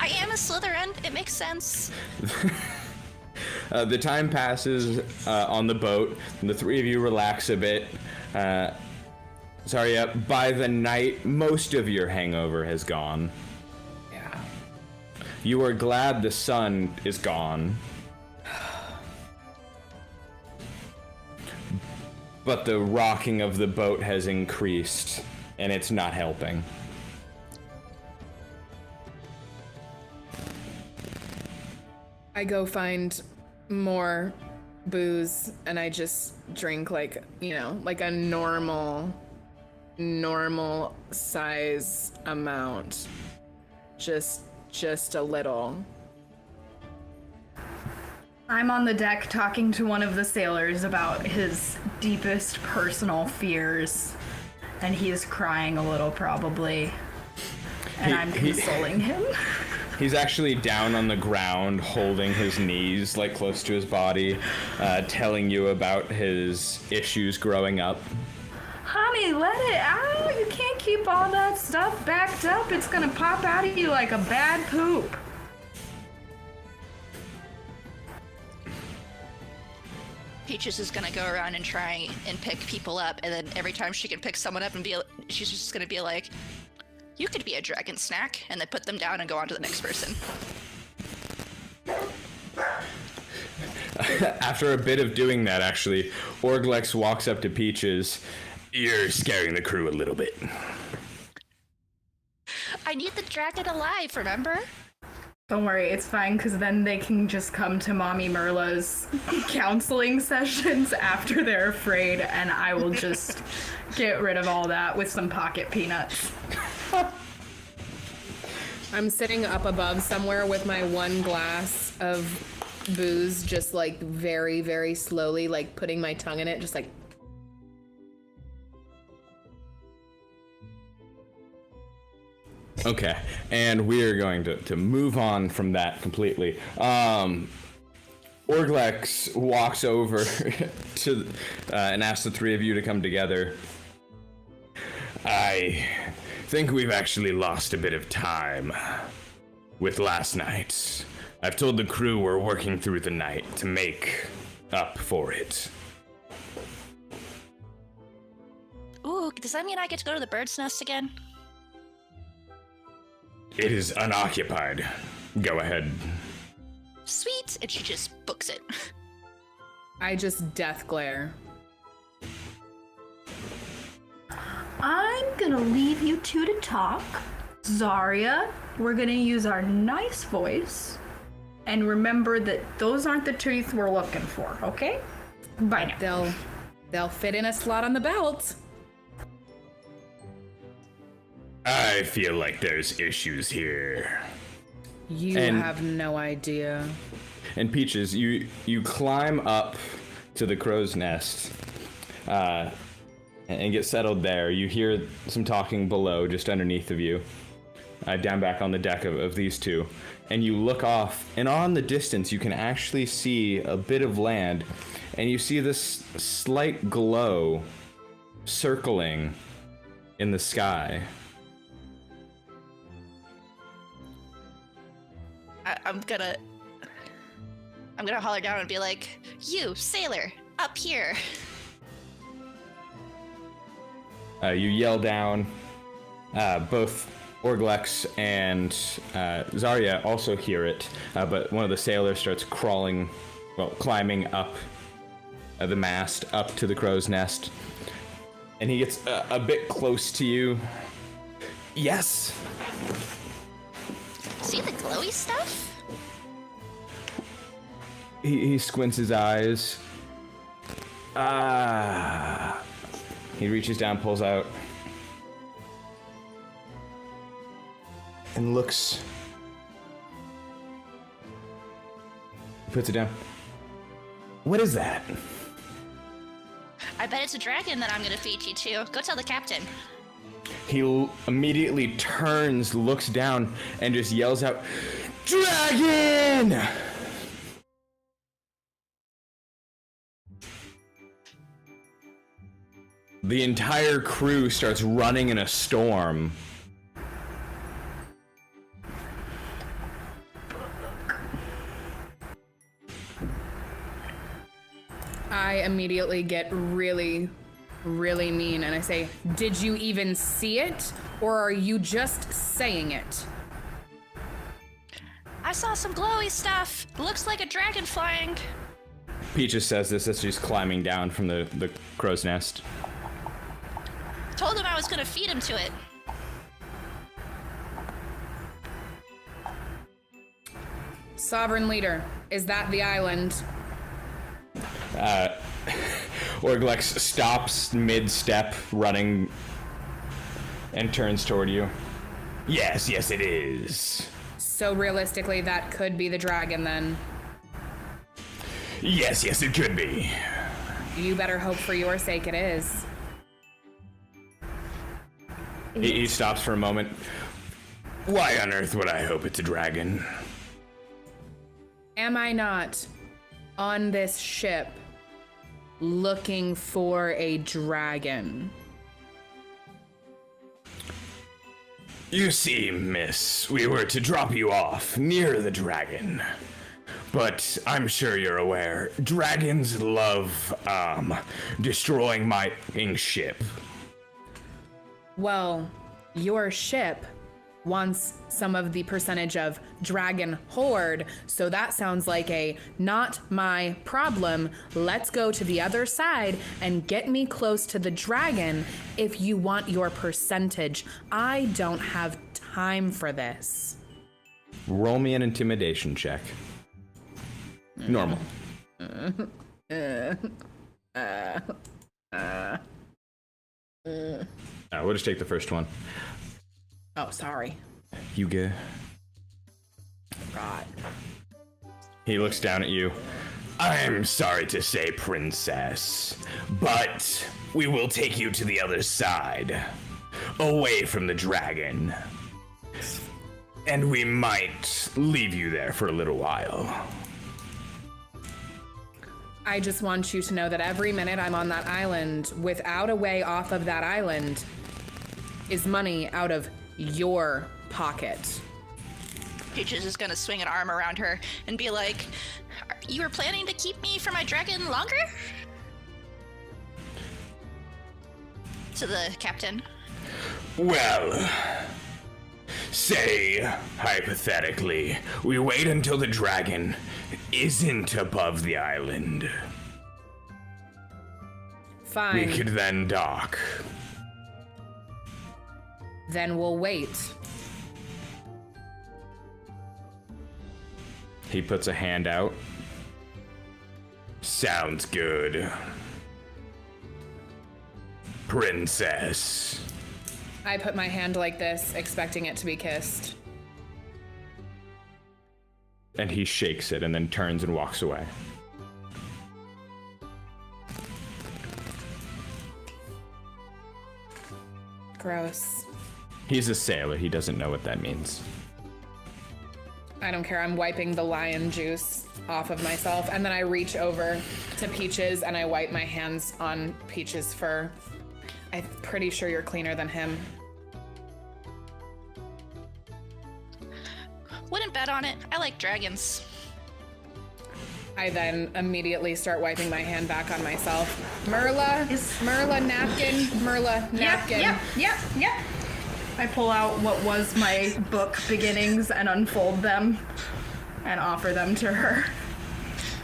I am a Slytherin. It makes sense. The time passes on the boat, and the three of you relax a bit. By the night, most of your hangover has gone. Yeah. You are glad the sun is gone. But the rocking of the boat has increased, and it's not helping. I go find more booze and I just drink like a normal size amount. Just a little. I'm on the deck talking to one of the sailors about his deepest personal fears, and he is crying a little probably, and I'm consoling him. He's actually down on the ground, holding his knees like close to his body, telling you about his issues growing up. Honey, let it out. You can't keep all that stuff backed up. It's gonna pop out of you like a bad poop. Peaches is gonna go around and try and pick people up, and then every time she can pick someone up and she's just gonna be like, "You could be a dragon snack," and then put them down and go on to the next person. After a bit of doing that, actually, Orglex walks up to Peaches. You're scaring the crew a little bit. I need the dragon alive, remember? Don't worry, it's fine, because then they can just come to Mommy Merla's counseling sessions after they're afraid, and I will just get rid of all that with some pocket peanuts. I'm sitting up above somewhere with my one glass of booze, just like very, very slowly, like putting my tongue in it, just like. Okay, and we are going to move on from that completely. Orglex walks over to and asks the three of you to come together. I think we've actually lost a bit of time with last night. I've told the crew we're working through the night to make up for it. Ooh, does that mean I get to go to the bird's nest again? It is unoccupied. Go ahead. Sweet, and she just books it. I just death glare. I'm gonna leave you two to talk. Zarya, we're gonna use our nice voice. And remember that those aren't the teeth we're looking for, okay? Bye now. They'll fit in a slot on the belt. I feel like there's issues here. You have no idea. And Peaches, you climb up to the crow's nest and get settled there. You hear some talking below, just underneath of you, down back on the deck of these two. And you look off, and on the distance you can actually see a bit of land, and you see this slight glow circling in the sky. I'm gonna holler down and be like, "You, sailor, up here!" You yell down. Both Orglex and Zarya also hear it, but one of the sailors starts climbing up the mast, up to the crow's nest, and he gets a bit close to you. Yes. See the glowy stuff? He squints his eyes. He reaches down, pulls out, and looks. He puts it down. What is that? I bet it's a dragon that I'm gonna feed you to. Go tell the captain. He immediately turns, looks down, and just yells out, "Dragon!" The entire crew starts running in a storm. I immediately get really, really mean and I say, "Did you even see it? Or are you just saying it?" I saw some glowy stuff. Looks like a dragon flying. Peaches says this as she's climbing down from the crow's nest. Told him I was gonna feed him to it. Sovereign leader, is that the island? Orglex stops mid-step, running, and turns toward you. Yes, it is. So realistically, that could be the dragon then. Yes, it could be. You better hope for your sake it is. He stops for a moment. Why on earth would I hope it's a dragon? Am I not on this ship looking for a dragon? You see, miss, we were to drop you off near the dragon. But I'm sure you're aware, dragons love, destroying my ship. Well, your ship wants some of the percentage of dragon horde, so that sounds like a not my problem. Let's go to the other side and get me close to the dragon if you want your percentage. I don't have time for this. Roll me an intimidation check. Normal. We'll just take the first one. Oh, sorry. Hugo. God. He looks down at you. I'm sorry to say, princess, but we will take you to the other side, away from the dragon. And we might leave you there for a little while. I just want you to know that every minute I'm on that island without a way off of that island is money out of your pocket. Peaches is gonna swing an arm around her and be like, "You were planning to keep me for my dragon longer?" To the captain. Well, say, hypothetically, we wait until the dragon isn't above the island. Fine. We could then dock. Then we'll wait. He puts a hand out. Sounds good. Princess. I put my hand like this, expecting it to be kissed. And he shakes it and then turns and walks away. Gross. He's a sailor. He doesn't know what that means. I don't care. I'm wiping the lion juice off of myself, and then I reach over to Peaches and I wipe my hands on Peaches' fur. I'm pretty sure you're cleaner than him. Wouldn't bet on it. I like dragons. I then immediately start wiping my hand back on myself. Merla napkin. Yep. I pull out what was my book beginnings and unfold them and offer them to her.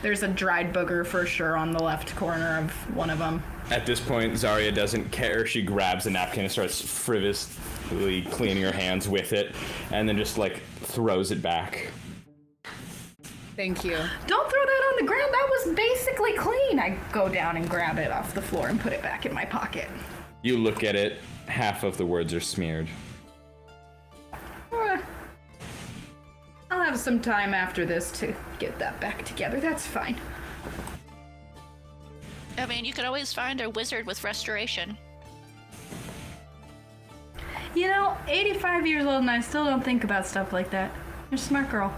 There's a dried booger for sure on the left corner of one of them. At this point, Zarya doesn't care. She grabs the napkin and starts frivolously cleaning her hands with it, and then just like throws it back. Thank you. Don't throw that on the ground. That was basically clean. I go down and grab it off the floor and put it back in my pocket. You look at it, half of the words are smeared. I'll have some time after this to get that back together. That's fine. I mean, you could always find a wizard with restoration. You know, 85 years old and I still don't think about stuff like that. You're a smart girl.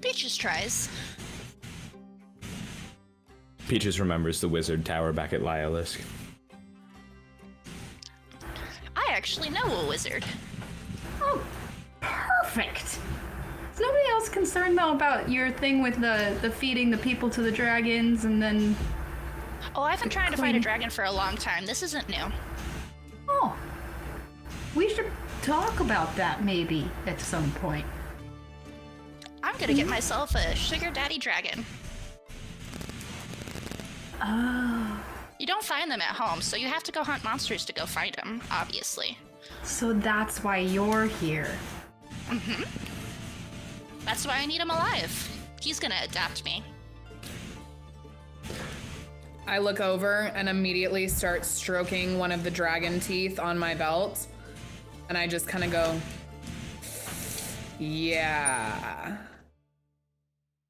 Peaches tries. Peaches remembers the wizard tower back at Lyalisk. I actually know a wizard. Oh, perfect. Is nobody else concerned though about your thing with the feeding the people to the dragons and then... Oh, I've been trying to fight a dragon for a long time. This isn't new. Oh, we should talk about that maybe at some point. I'm gonna get myself a sugar daddy dragon. Oh. You don't find them at home, so you have to go hunt monsters to go find them, obviously. So that's why you're here. Mm-hmm. That's why I need him alive. He's gonna adapt me. I look over and immediately start stroking one of the dragon teeth on my belt. And I just kind of go, yeah.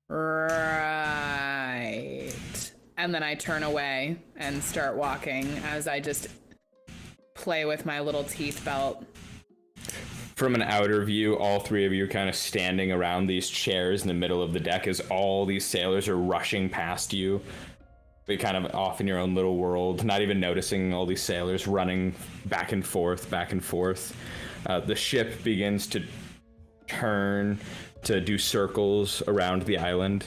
Right. And then I turn away and start walking as I just play with my little teeth belt. From an outer view, all three of you are kind of standing around these chairs in the middle of the deck as all these sailors are rushing past you. But kind of off in your own little world, not even noticing all these sailors running back and forth. The ship begins to turn to do circles around the island.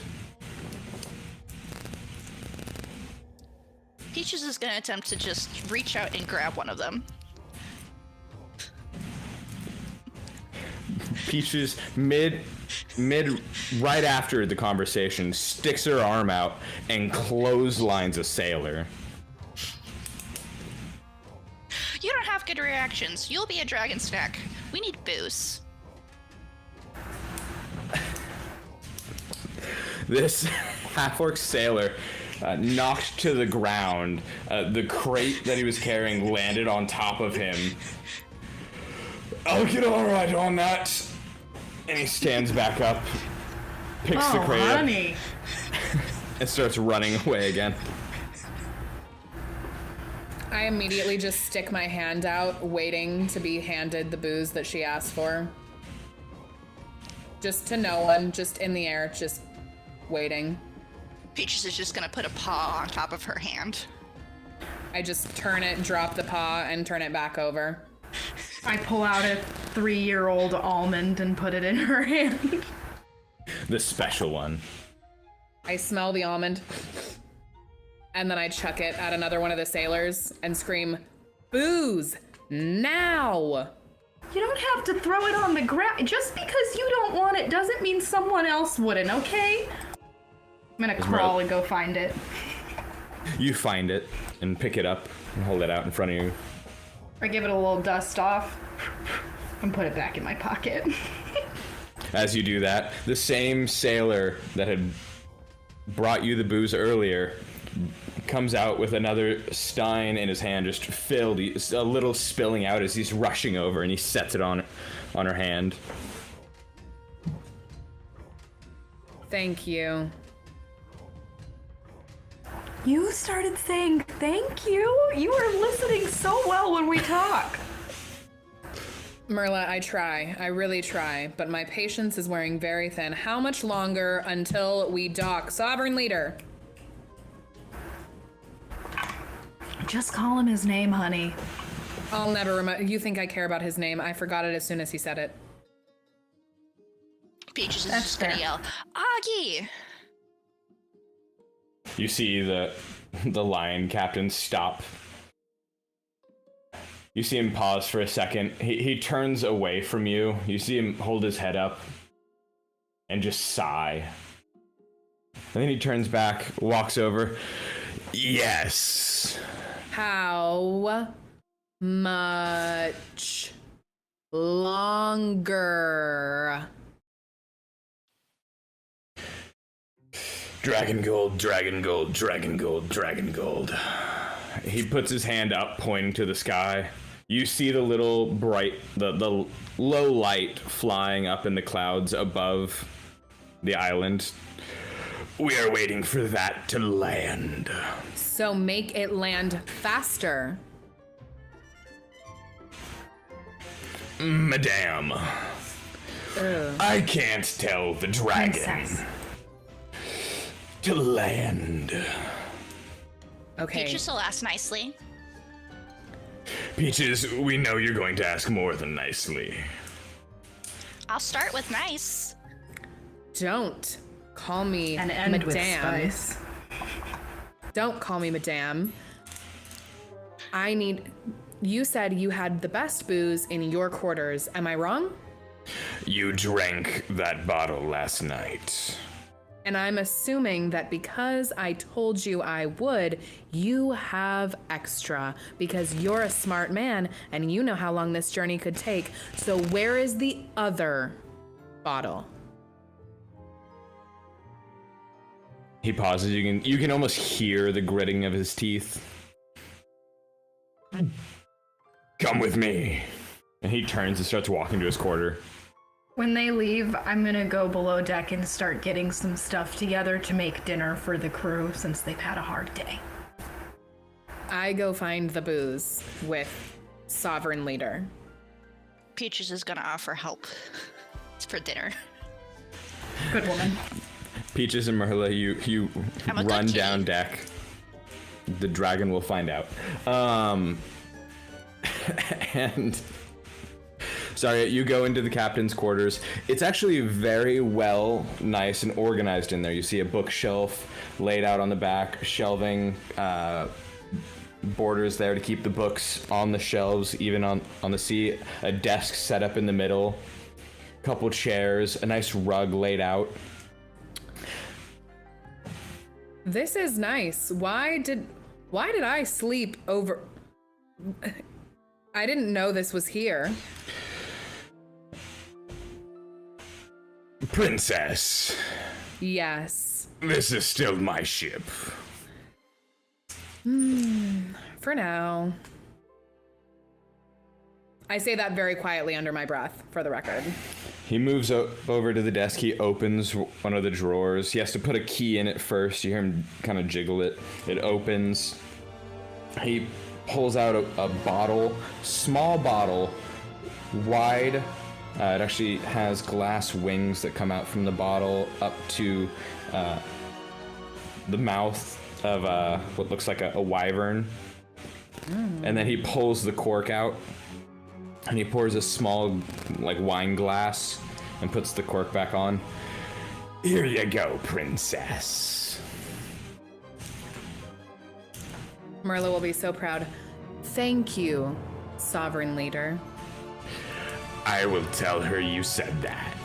Peaches is gonna attempt to just reach out and grab one of them. Peaches, mid right after the conversation, sticks her arm out and clotheslines a sailor. You don't have good reactions. You'll be a dragon snack. We need booze. This half-orc sailor knocked to the ground. The crate that he was carrying landed on top of him. I'll get all right on that. And he stands back up, picks the crate up, and starts running away again. I immediately just stick my hand out, waiting to be handed the booze that she asked for. Just to no one, just in the air, just waiting. Peaches is just gonna put a paw on top of her hand. I just turn it, drop the paw, and turn it back over. I pull out a 3-year-old almond and put it in her hand. The special one. I smell the almond, and then I chuck it at another one of the sailors and scream, "Booze! Now!" You don't have to throw it on the ground. Just because you don't want it doesn't mean someone else wouldn't, okay? I'm gonna crawl and go find it. You find it and pick it up and hold it out in front of you. I give it a little dust off and put it back in my pocket. As you do that, the same sailor that had brought you the booze earlier comes out with another stein in his hand, just filled, a little spilling out as he's rushing over, and he sets it on her hand. Thank you. You started saying thank you? You were listening so well when we talk. Merla, I try. I really try, but my patience is wearing very thin. How much longer until we dock? Sovereign Leader. Just call him his name, honey. I'll never remember. You think I care about his name? I forgot it as soon as he said it. Peaches is That's just gonna fair. yell, Augie! You see the lion captain stop. You see him pause for a second. He turns away from you. You see him hold his head up and just sigh. And then he turns back, walks over. Yes. How much longer? Dragon gold, dragon gold, dragon gold, dragon gold. He puts his hand up, pointing to the sky. You see the little bright, the low light flying up in the clouds above the island. We are waiting for that to land. So make it land faster. Madame, I can't tell the dragon Princess. to land. Okay. Peaches will ask nicely. Peaches, we know you're going to ask more than nicely. I'll start with nice. Don't call me And end with Madame. spice. Don't call me Madame. You said you had the best booze in your quarters. Am I wrong? You drank that bottle last night. And I'm assuming that because I told you I would, you have extra because you're a smart man and you know how long this journey could take. So where is the other bottle? He pauses. You can almost hear the gritting of his teeth. Come with me. And he turns and starts walking to his quarter. When they leave, I'm gonna go below deck and start getting some stuff together to make dinner for the crew since they've had a hard day. I go find the booze with Sovereign Leader. Peaches is gonna offer help. It's for dinner. Good woman. Peaches and Merla, you I'm a good run kitty. down deck. The dragon will find out. And sorry, you go into the captain's quarters. It's actually very well, nice and organized in there. You see a bookshelf laid out on the back, shelving, borders there to keep the books on the shelves, even on the seat. A desk set up in the middle, couple chairs, a nice rug laid out. This is nice. Why did I sleep over? I didn't know this was here. Princess, Yes. this is still my ship. For now. I say that very quietly under my breath, for the record. He moves over to the desk. He opens one of the drawers. He has to put a key in it first. You hear him kind of jiggle it. It opens. He pulls out a bottle, small bottle, wide. It actually has glass wings that come out from the bottle up to the mouth of what looks like a wyvern. And then he pulls the cork out, and he pours a small, like, wine glass and puts the cork back on. Here you go, princess. Merla will be so proud. Thank you, sovereign leader. I will tell her you said that.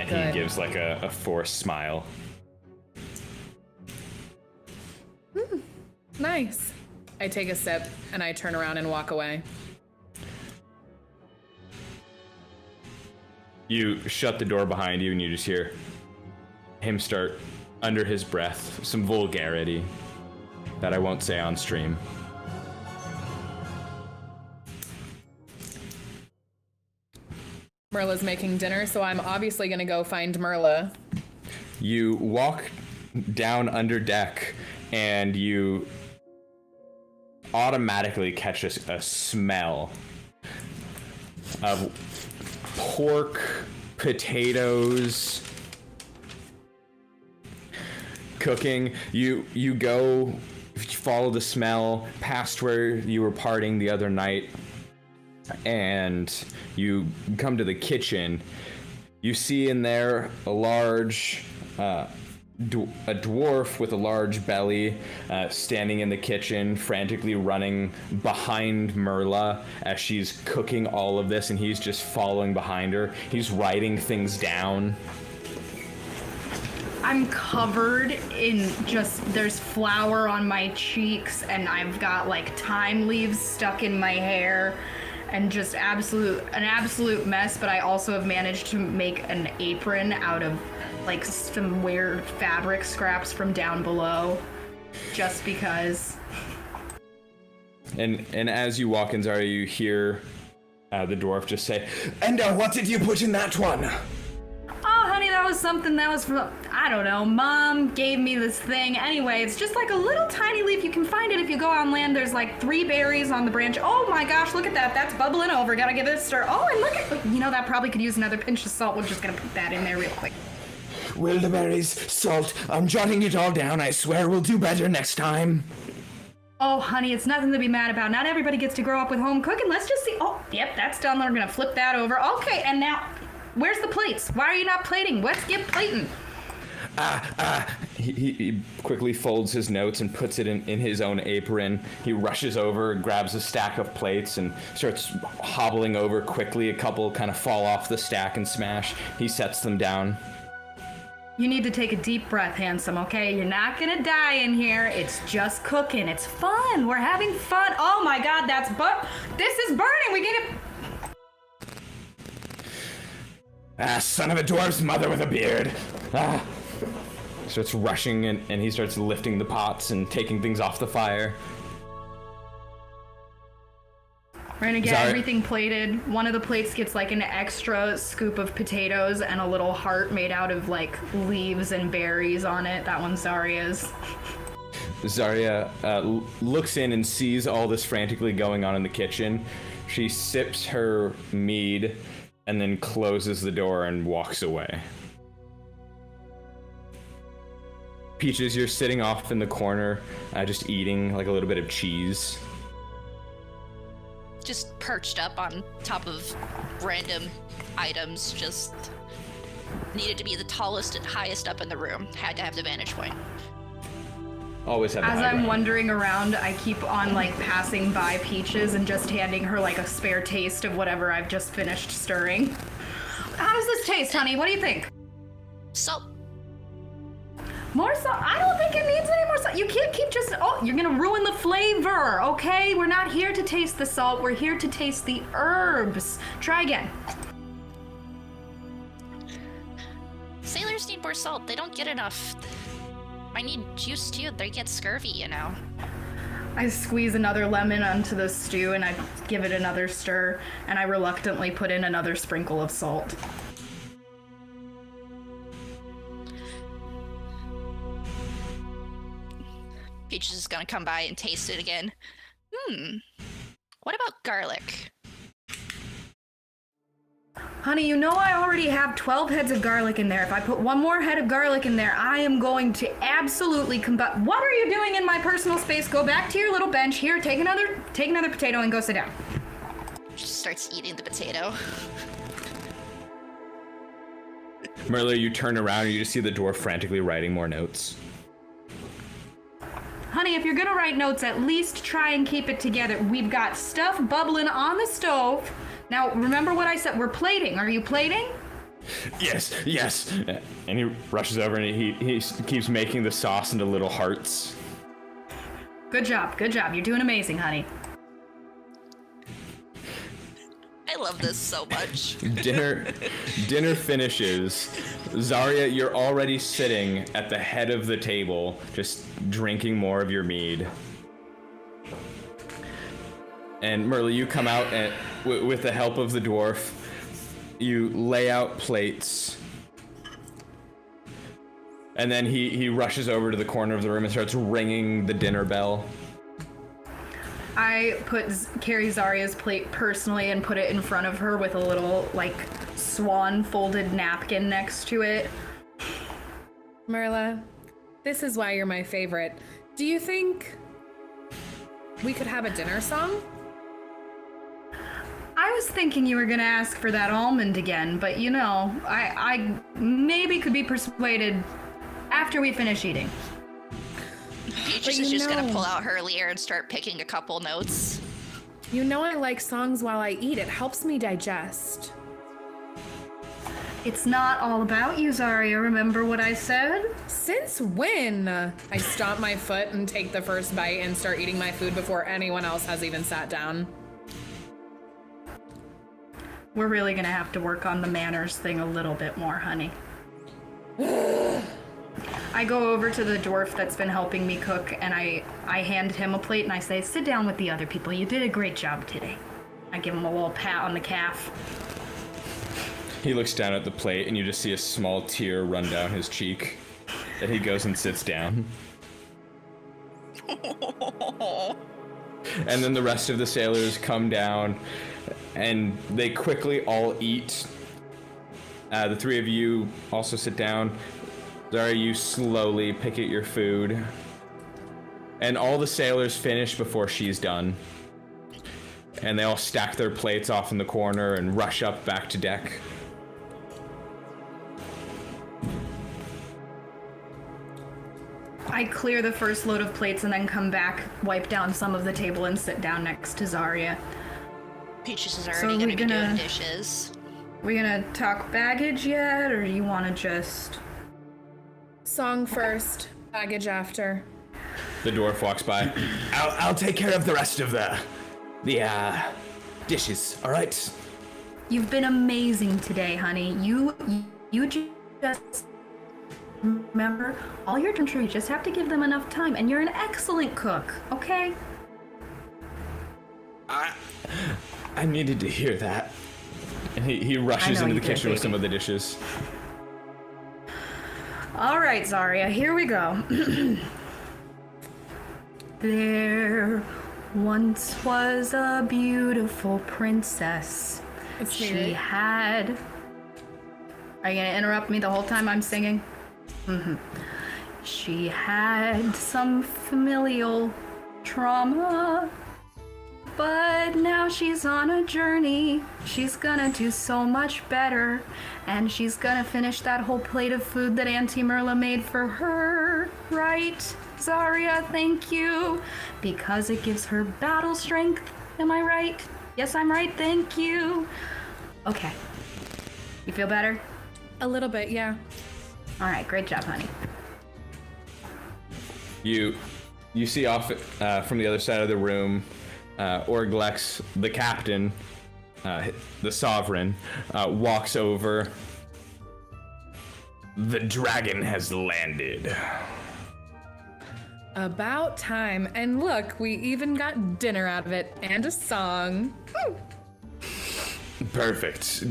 And Good. he gives like a forced smile. Nice. I take a sip and I turn around and walk away. You shut the door behind you and you just hear him start, under his breath, some vulgarity that I won't say on stream. Merla's making dinner, so I'm obviously gonna go find Merla. You walk down under deck and you automatically catch a smell of pork, potatoes, cooking. You go follow the smell past where you were partying the other night, and you come to the kitchen. You see in there a large a dwarf with a large belly standing in the kitchen, frantically running behind Merla as she's cooking all of this, and he's just following behind her. He's writing things down. I'm covered in just, there's flour on my cheeks, and I've got like thyme leaves stuck in my hair, and just an absolute mess. But I also have managed to make an apron out of like some weird fabric scraps from down below, just because. And as you walk in, Zarya, you hear the dwarf just say, "And what did you put in that one?" Oh, honey, that was something that was from, I don't know, Mom gave me this thing. Anyway, it's just like a little tiny leaf. You can find it if you go on land. There's like 3 berries on the branch. Oh my gosh, look at that. That's bubbling over. Gotta give it a stir. Oh, and look at, you know, that probably could use another pinch of salt. We're just gonna put that in there real quick. Wilderberries, salt. I'm jotting it all down. I swear we'll do better next time. Oh, honey, it's nothing to be mad about. Not everybody gets to grow up with home cooking. Let's just see. Oh, yep, that's done. We're gonna flip that over. Okay, and now, where's the plates? Why are you not plating? Let's get plating. He quickly folds his notes and puts it in his own apron. He rushes over, grabs a stack of plates, and starts hobbling over quickly. A couple kind of fall off the stack and smash. He sets them down. You need to take a deep breath, handsome, okay? You're not gonna die in here. It's just cooking. It's fun. We're having fun. Oh my god, that's this is burning. We need to... Son of a dwarf's mother with a beard. Starts rushing and he starts lifting the pots and taking things off the fire. We're gonna get everything plated. One of the plates gets like an extra scoop of potatoes and a little heart made out of like leaves and berries on it. That one's Zarya's. Zarya looks in and sees all this frantically going on in the kitchen. She sips her mead and then closes the door and walks away. Peaches, you're sitting off in the corner, just eating like a little bit of cheese. Just perched up on top of random items, just needed to be the tallest and highest up in the room. Had to have the vantage point. Always have the As high I'm ground. wandering around, I keep on like passing by Peaches and just handing her like a spare taste of whatever I've just finished stirring. How does this taste, honey? What do you think? Salt. More salt? I don't think it needs any more salt. You can't keep just, oh, you're gonna ruin the flavor, okay? We're not here to taste the salt. We're here to taste the herbs. Try again. Sailors need more salt. They don't get enough. I need juice too. They get scurvy, you know. I squeeze another lemon onto the stew and I give it another stir, and I reluctantly put in another sprinkle of salt. Peaches is gonna come by and taste it again. What about garlic? Honey, you know I already have 12 heads of garlic in there. If I put one more head of garlic in there, I am going to absolutely combust. What are you doing in my personal space? Go back to your little bench. Here, take another potato and go sit down. She starts eating the potato. Merla, you turn around and you just see the dwarf frantically writing more notes. Honey, if you're gonna write notes, at least try and keep it together. We've got stuff bubbling on the stove. Now, remember what I said, we're plating. Are you plating? Yes. And he rushes over and he keeps making the sauce into little hearts. Good job. You're doing amazing, honey. I love this so much. Dinner finishes. Zarya, you're already sitting at the head of the table, just drinking more of your mead. And Merla, you come out and, with the help of the dwarf, you lay out plates. And then he rushes over to the corner of the room and starts ringing the dinner bell. I carry Zarya's plate personally and put it in front of her with a little, swan folded napkin next to it. Merla, this is why you're my favorite. Do you think we could have a dinner song? I was thinking you were gonna ask for that almond again, but I maybe could be persuaded after we finish eating. Peaches is just gonna pull out her lyre and start picking a couple notes. You know I like songs while I eat. It helps me digest. It's not all about you, Zarya. Remember what I said? Since when? I stomp my foot and take the first bite and start eating my food before anyone else has even sat down. We're really gonna have to work on the manners thing a little bit more, honey. I go over to the dwarf that's been helping me cook, and I hand him a plate and I say, sit down with the other people. You did a great job today. I give him a little pat on the calf. He looks down at the plate and you just see a small tear run down his cheek. Then he goes and sits down. And then the rest of the sailors come down and they quickly all eat. The three of you also sit down. Zarya, you slowly pick at your food. And all the sailors finish before she's done. And they all stack their plates off in the corner and rush up back to deck. I clear the first load of plates and then come back, wipe down some of the table, and sit down next to Zarya. Peaches is already gonna be doing dishes. We gonna talk baggage yet, or do you want to just... Song first, baggage after. The dwarf walks by. I'll take care of the rest of the dishes, all right? You've been amazing today, honey. You just remember, all your country, you just have to give them enough time, and you're an excellent cook, okay? I needed to hear that. And he rushes into the kitchen with some of the dishes. All right, Zarya, here we go. There once was a beautiful princess. She had... Are you gonna interrupt me the whole time I'm singing? Mm-hmm. She had some familial trauma, but now she's on a journey. She's gonna do so much better, and she's gonna finish that whole plate of food that Auntie Merla made for her, right? Zarya, thank you, because it gives her battle strength. Am I right? Yes, I'm right, thank you. Okay. You feel better? A little bit, yeah. All right, great job, honey. You see off from the other side of the room, Orglex, the captain, the sovereign, walks over. The dragon has landed. About time. And look, we even got dinner out of it and a song. Perfect.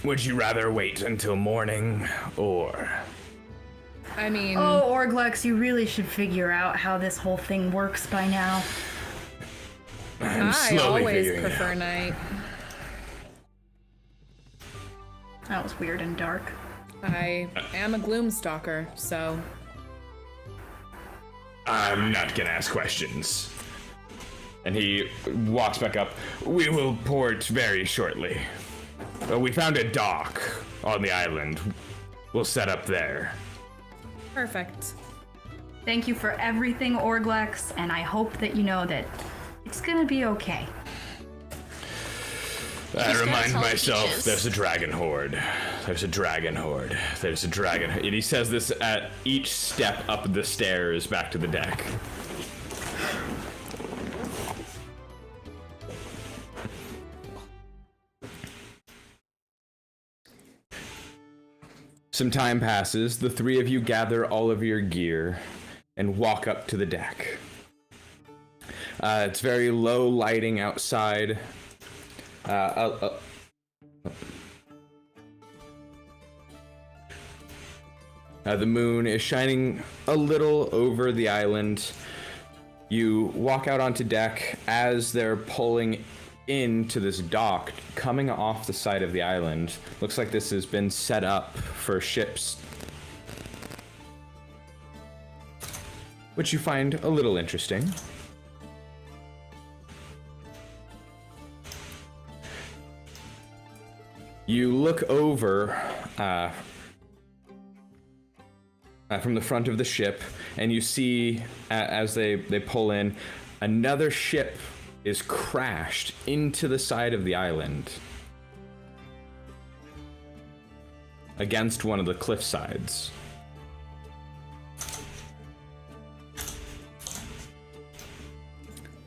Would you rather wait until morning, or... I mean... Oh, Orglex, you really should figure out how this whole thing works by now. I'm I slowly always figuring it prefer out. night. That was weird and dark. I am a gloom stalker, so I'm not gonna ask questions. And he walks back up. We will port very shortly. We found a dock on the island. We'll set up there. perfect. Thank you for everything, Orglex, and I hope that you know that it's gonna be okay. I He's gonna remind tell myself Peaches. there's a dragon horde. There's a dragon horde. There's a dragon. And he says this at each step up the stairs back to the deck. Some time passes. The three of you gather all of your gear and walk up to the deck. It's very low lighting outside. The moon is shining a little over the island. You walk out onto deck as they're pulling into this dock coming off the side of the island. Looks like this has been set up for ships, which you find a little interesting. You look over from the front of the ship, and you see as they pull in, another ship is crashed into the side of the island against one of the cliff sides.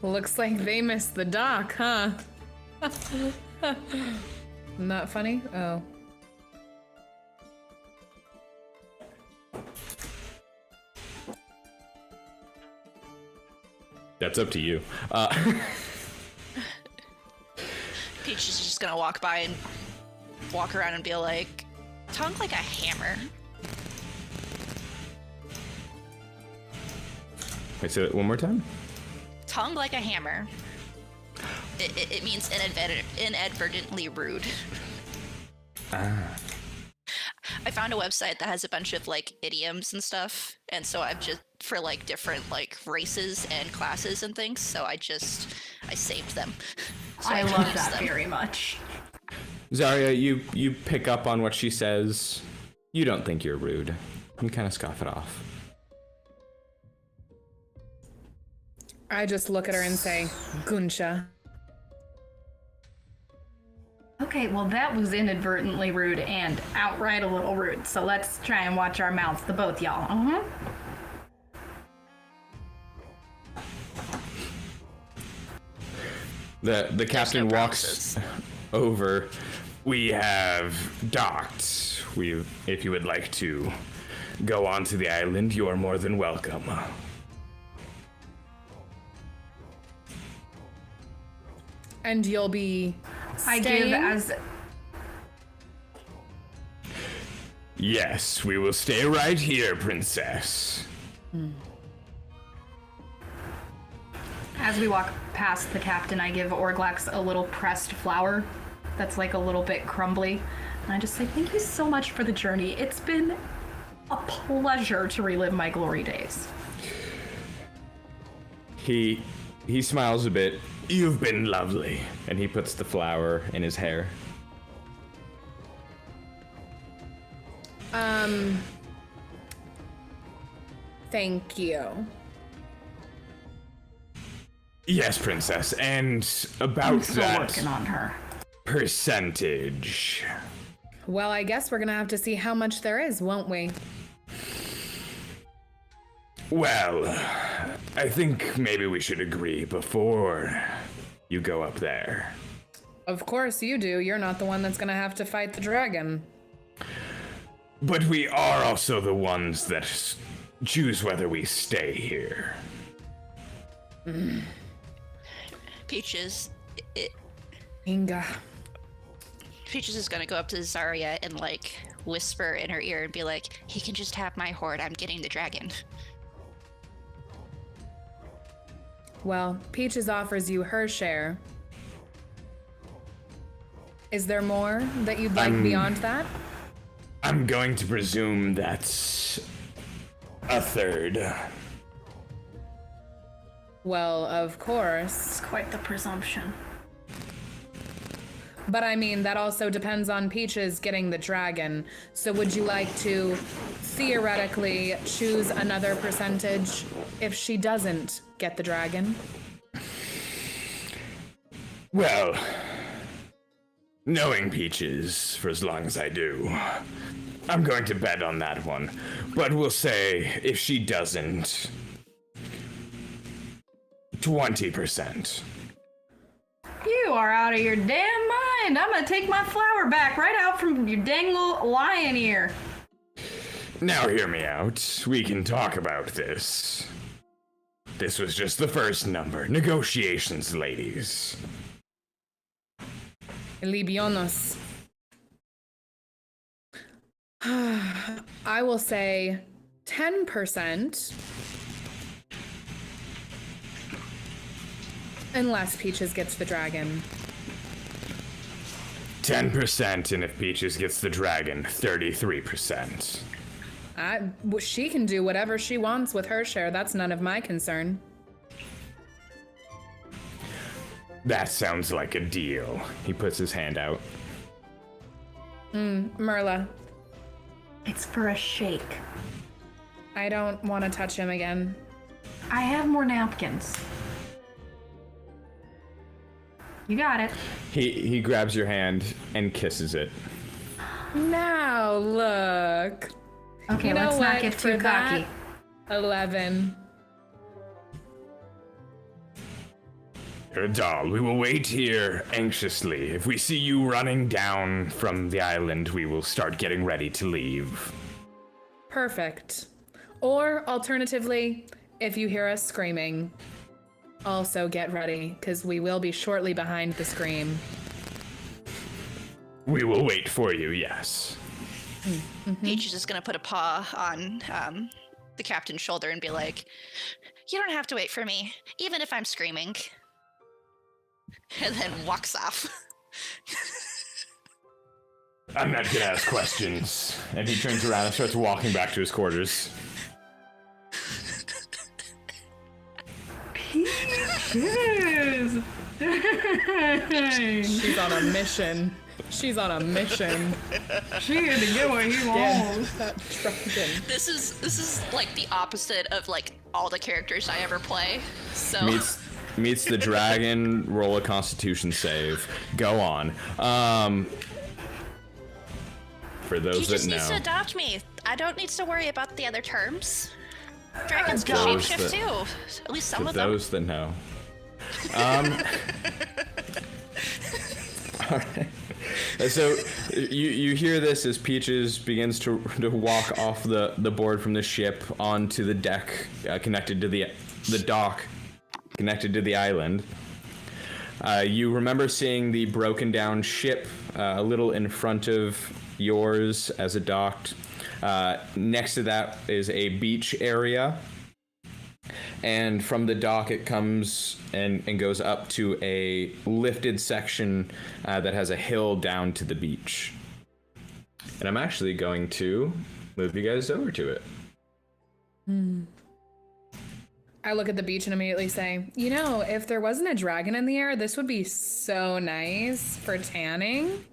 Looks like they missed the dock, huh? Not funny? Oh. That's up to you. Peach is just gonna walk by and walk around and be like, tongue like a hammer. Wait, say that one more time? Tongue like a hammer. It means inadvertently rude. I found a website that has a bunch of like idioms and stuff, and so I've just for like different like races and classes and things. So I saved them. So I can love use that them. very much. Zarya, you pick up on what she says. You don't think you're rude. You kind of scoff it off. I just look at her and say, Gunsha. Okay, well that was inadvertently rude and outright a little rude. So let's try and watch our mouths, the both y'all. The captain no walks promises. over. We have docked. If you would like to go onto the island, you are more than welcome. And you'll be I staying? give as Yes, we will stay right here, princess. As we walk past the captain, I give Orglax a little pressed flower that's like a little bit crumbly. And I just say, thank you so much for the journey. It's been a pleasure to relive my glory days. He smiles a bit. You've been lovely. And he puts the flower in his hair. Thank you. Yes, princess. And about I'm still that working on her. percentage. Well, I guess we're gonna have to see how much there is, won't we? Well, I think maybe we should agree before you go up there. Of course you do. You're not the one that's gonna have to fight the dragon. But we are also the ones that choose whether we stay here. Peaches, Inga. Peaches is gonna go up to Zarya and like whisper in her ear and be like, "He can just have my horde. I'm getting the dragon." Well, Peaches offers you her share. Is there more that you'd like beyond that? I'm going to presume that's a third. Well, of course. It's quite the presumption. But I mean, that also depends on Peaches getting the dragon. So would you like to theoretically choose another percentage if she doesn't get the dragon? Well, knowing Peaches for as long as I do, I'm going to bet on that one. But we'll say if she doesn't, 20%. You are out of your damn mind. I'm gonna take my flower back right out from your dang little lion ear. Now hear me out. We can talk about this. This was just the first number. Negotiations, ladies. Libionos. I will say 10%. Unless Peaches gets the dragon. 10%, and if Peaches gets the dragon, 33%. She can do whatever she wants with her share. That's none of my concern. That sounds like a deal. He puts his hand out. Merla, It's for a shake. I don't want to touch him again. I have more napkins. You got it. He grabs your hand and kisses it. Now look. Okay, You know let's not what? get For too cocky. that, 11. You're a doll. We will wait here anxiously. If we see you running down from the island, we will start getting ready to leave. Perfect. Or alternatively, if you hear us screaming, also get ready, because we will be shortly behind the scream. We will wait for you, yes. Peach is just gonna put a paw on the captain's shoulder and be like, "You don't have to wait for me, even if I'm screaming." And then walks off. I'm not gonna ask questions. And he turns around and starts walking back to his quarters. Yes. She's on a mission. She's on a mission. She had to get what he wants. That dragon. This is like the opposite of like all the characters I ever play. So Meets the dragon, roll a constitution save. Go on. For he those that just needs to know. adopt me. I don't need to worry about the other terms. Dragons can Those shapeshift that- too. At least some For of them. those that know. Alright. So you hear this as Peaches begins to walk off the board from the ship onto the deck connected to the dock connected to the island. You remember seeing the broken down ship a little in front of yours as it docked. Next to that is a beach area. And from the dock, it comes and goes up to a lifted section that has a hill down to the beach. And I'm actually going to move you guys over to it. I look at the beach and immediately say, you know, if there wasn't a dragon in the air, this would be so nice for tanning.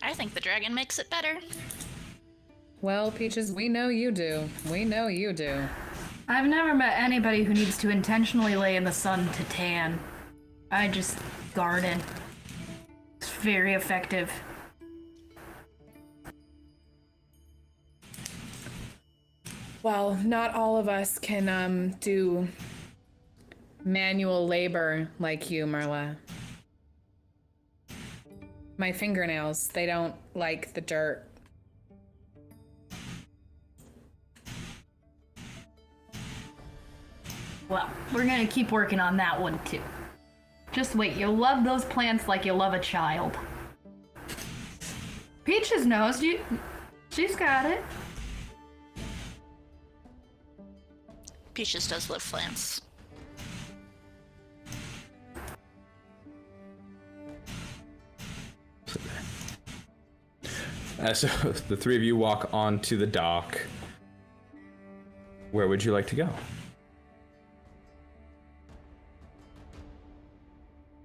I think the dragon makes it better. Well, Peaches, we know you do. We know you do. I've never met anybody who needs to intentionally lay in the sun to tan. I just garden. It's very effective. Well, not all of us can do manual labor like you, Merla. My fingernails, they don't like the dirt. Well, we're gonna keep working on that one too. Just wait, you'll love those plants like you love a child. Peaches knows, she's got it. Peaches does love plants. So the three of you walk onto the dock. Where would you like to go?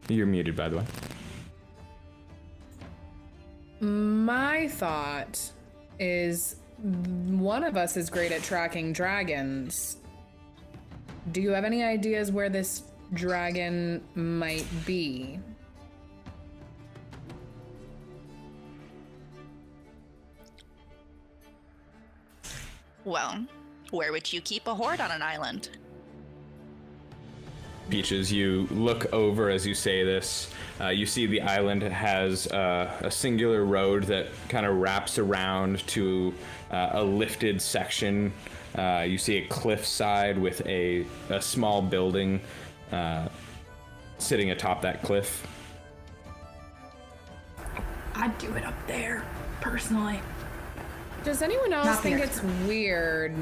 You're muted, by the way. My thought is one of us is great at tracking dragons. Do you have any ideas where this dragon might be? Well, where would you keep a horde on an island? Peaches, you look over as you say this. You see the island has a singular road that kind of wraps around to a lifted section. You see a cliffside with a small building sitting atop that cliff. I'd do it up there, personally. Does anyone else Not think there. it's weird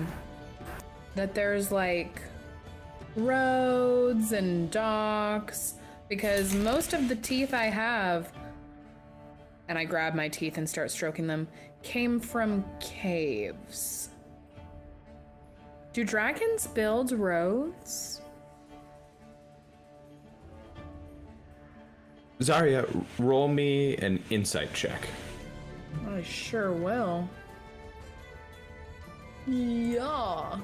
that there's like roads and docks? Because most of the teeth I have, and I grab my teeth and start stroking them, came from caves. Do dragons build roads? Zarya, roll me an insight check. I sure will. Yeah.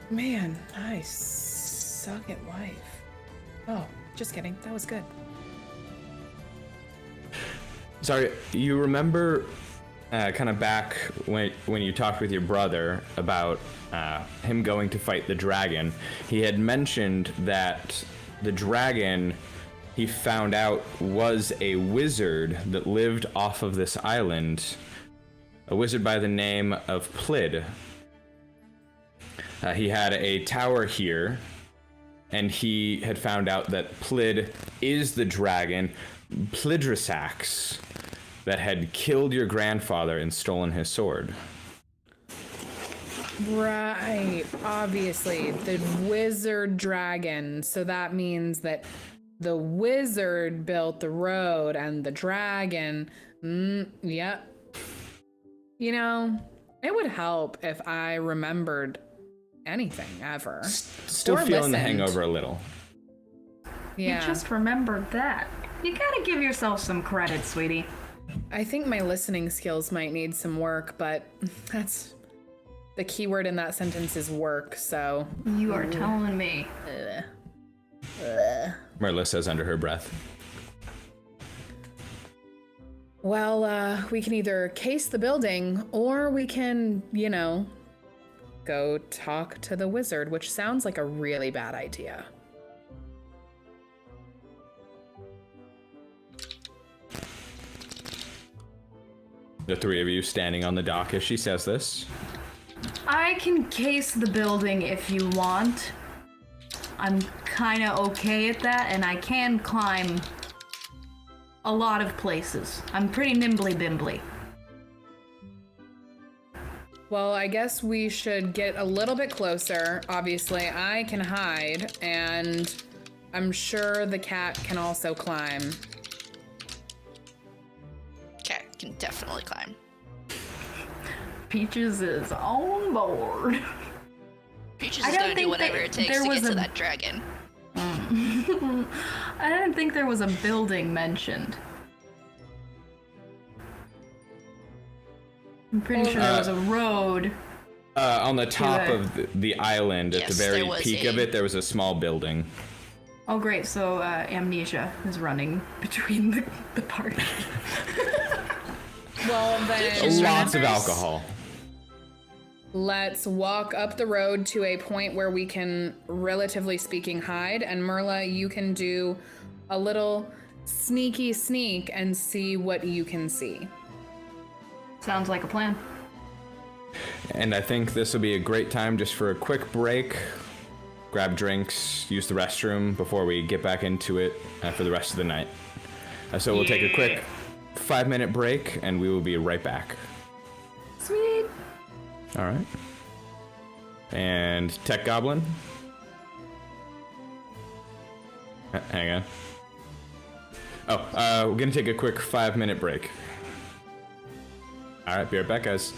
Man, I suck at life. Oh, just kidding. That was good. Sorry, you remember kind of back when you talked with your brother about him going to fight the dragon. He had mentioned that the dragon he found out was a wizard that lived off of this island, a wizard by the name of Plid. He had a tower here, and he had found out that Plid is the dragon, Plidrasax, that had killed your grandfather and stolen his sword. Right, obviously, the wizard dragon. So that means that the wizard built the road and the dragon. Yep. You know, it would help if I remembered anything ever. Still Or feeling the listened. hangover a little. Yeah. You just remembered that. You gotta give yourself some credit, sweetie. I think my listening skills might need some work, but that's the key word in that sentence is work, so. You are telling me. Merla says under her breath. Well, we can either case the building or we can, you know, go talk to the wizard, which sounds like a really bad idea. The three of you standing on the dock as she says this. I can case the building if you want. I'm kinda okay at that, and I can climb a lot of places. I'm pretty nimbly-bimbly. Well, I guess we should get a little bit closer. Obviously, I can hide, and I'm sure the cat can also climb. Cat can definitely climb. Peaches is on board. Peaches I is don't gonna do think whatever that it takes there to was get to a- that dragon. I didn't think there was a building mentioned. I'm pretty sure there was a road. On the top it. of the island, at Yes, the very there was peak of a- it, there was a small building. Oh great, so Amnesia is running between the party. Well, then Lots of alcohol. let's walk up the road to a point where we can, relatively speaking, hide. And Merla, you can do a little sneaky sneak and see what you can see. Sounds like a plan. And I think this will be a great time just for a quick break. Grab drinks, use the restroom before we get back into it for the rest of the night. So we'll take a quick 5-minute break and we will be right back. Sweet. All right. And Tech Goblin. Hang on. Oh, we're gonna take a quick 5-minute break. All right, be right back, guys.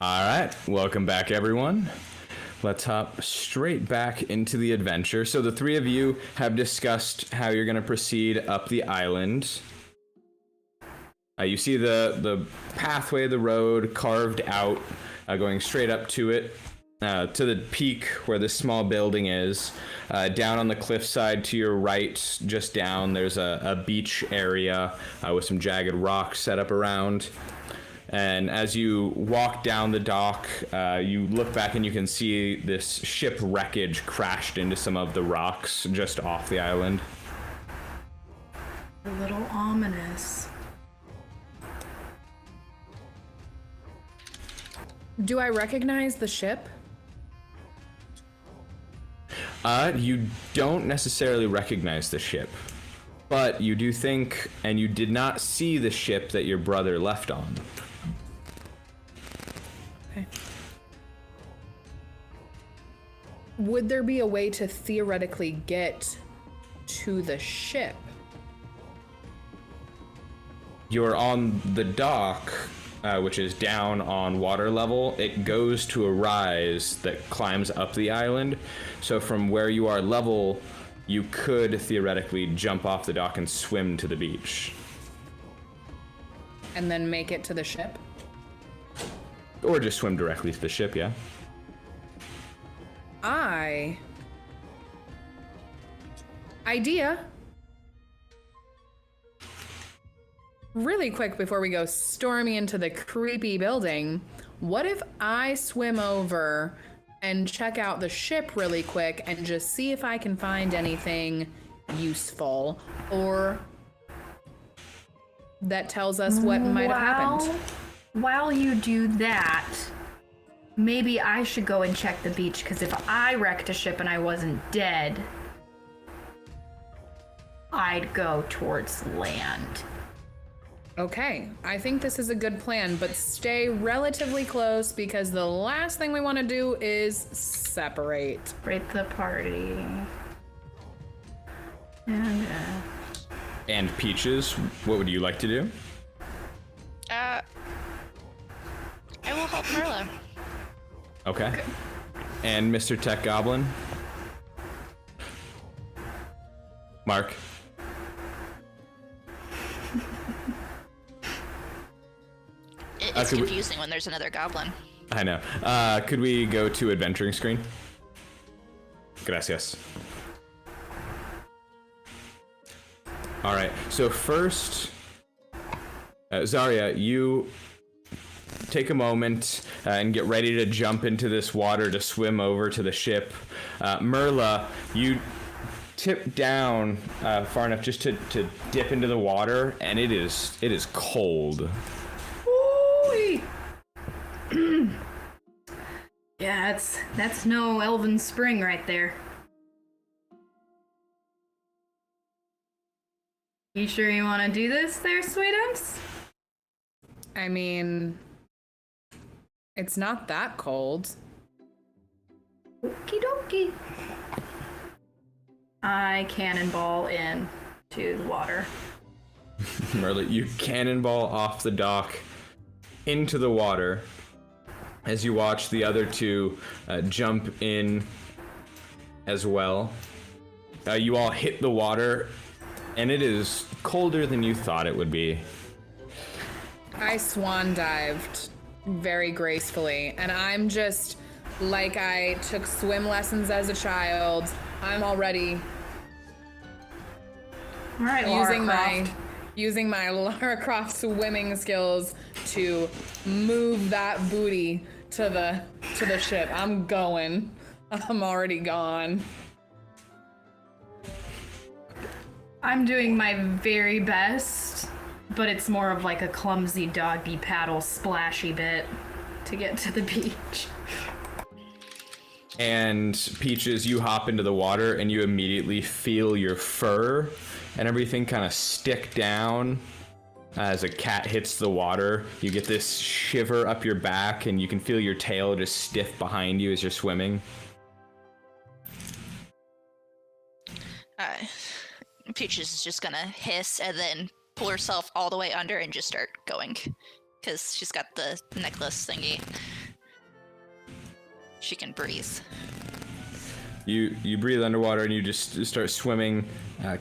All right, welcome back, everyone. Let's hop straight back into the adventure. So the three of you have discussed how you're going to proceed up the island. You see the pathway, the road carved out, going straight up to it, to the peak where this small building is. Down on the cliffside to your right, just down, there's a beach area with some jagged rocks set up around. And as you walk down the dock, you look back and you can see this ship wreckage crashed into some of the rocks just off the island. A little ominous. Do I recognize the ship? You don't necessarily recognize the ship, but you do think, and you did not see the ship that your brother left on. Okay. Would there be a way to theoretically get to the ship? You're on the dock, which is down on water level. It goes to a rise that climbs up the island. So from where you are level, you could theoretically jump off the dock and swim to the beach. And then make it to the ship? Or just swim directly to the ship, yeah. Idea. Really quick before we go storming into the creepy building, what if I swim over and check out the ship really quick and just see if I can find anything useful or that tells us what might have happened? While you do that, maybe I should go and check the beach, because if I wrecked a ship and I wasn't dead, I'd go towards land. Okay, I think this is a good plan, but stay relatively close because the last thing we want to do is separate. Break the party. And Peaches, what would you like to do? I will help Merla. Okay. And Mr. Tech Goblin? Mark? It's confusing when there's another goblin. I know. Could we go to adventuring screen? Gracias. All right. So first, Zarya, you take a moment and get ready to jump into this water to swim over to the ship. Merla, you tip down far enough just to dip into the water, and it is cold. Yeah, that's no Elven spring right there. You sure you want to do this there, sweetums? I mean, it's not that cold. Okie dokie. I cannonball in to the water. Merla, you cannonball off the dock into the water as you watch the other two jump in as well. You all hit the water, and it is colder than you thought it would be. I swan dived very gracefully, and I'm just like I took swim lessons as a child. I'm already All right, using my Lara Croft swimming skills to move that booty to the ship. I'm going. I'm already gone. I'm doing my very best, but it's more of like a clumsy doggy paddle splashy bit to get to the beach. And Peaches, you hop into the water and you immediately feel your fur and everything kind of stick down as a cat hits the water. You get this shiver up your back and you can feel your tail just stiff behind you as you're swimming. Peaches is just gonna hiss and then pull herself all the way under and just start going, because she's got the necklace thingy. she can breathe. You breathe underwater and you just start swimming, kind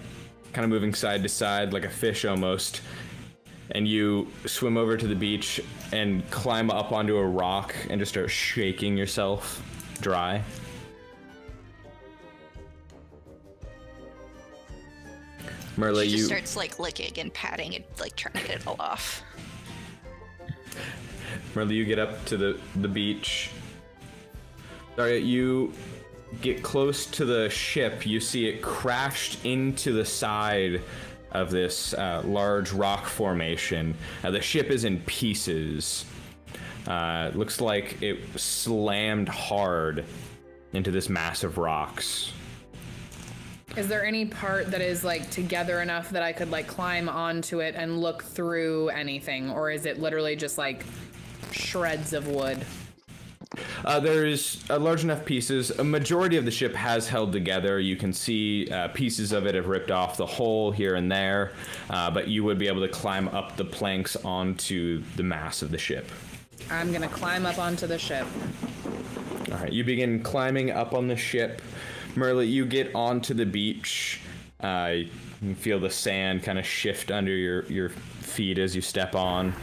of moving side to side like a fish almost. And you swim over to the beach and climb up onto a rock and just start shaking yourself dry. Merla, She you just starts like licking and patting and like trying to get it all off. Merla, you get up to the beach. Sorry, you get close to the ship. You see it crashed into the side of this large rock formation. The ship is in pieces. Looks like it slammed hard into this mass of rocks. Is there any part that is like together enough that I could like climb onto it and look through anything, or is it literally just like shreds of wood? There's large enough pieces. A majority of the ship has held together. You can see pieces of it have ripped off the hull here and there, but you would be able to climb up the planks onto the mass of the ship. I'm gonna climb up onto the ship. All right, you begin climbing up on the ship. Merla, you get onto the beach. You can feel the sand kind of shift under your feet as you step on.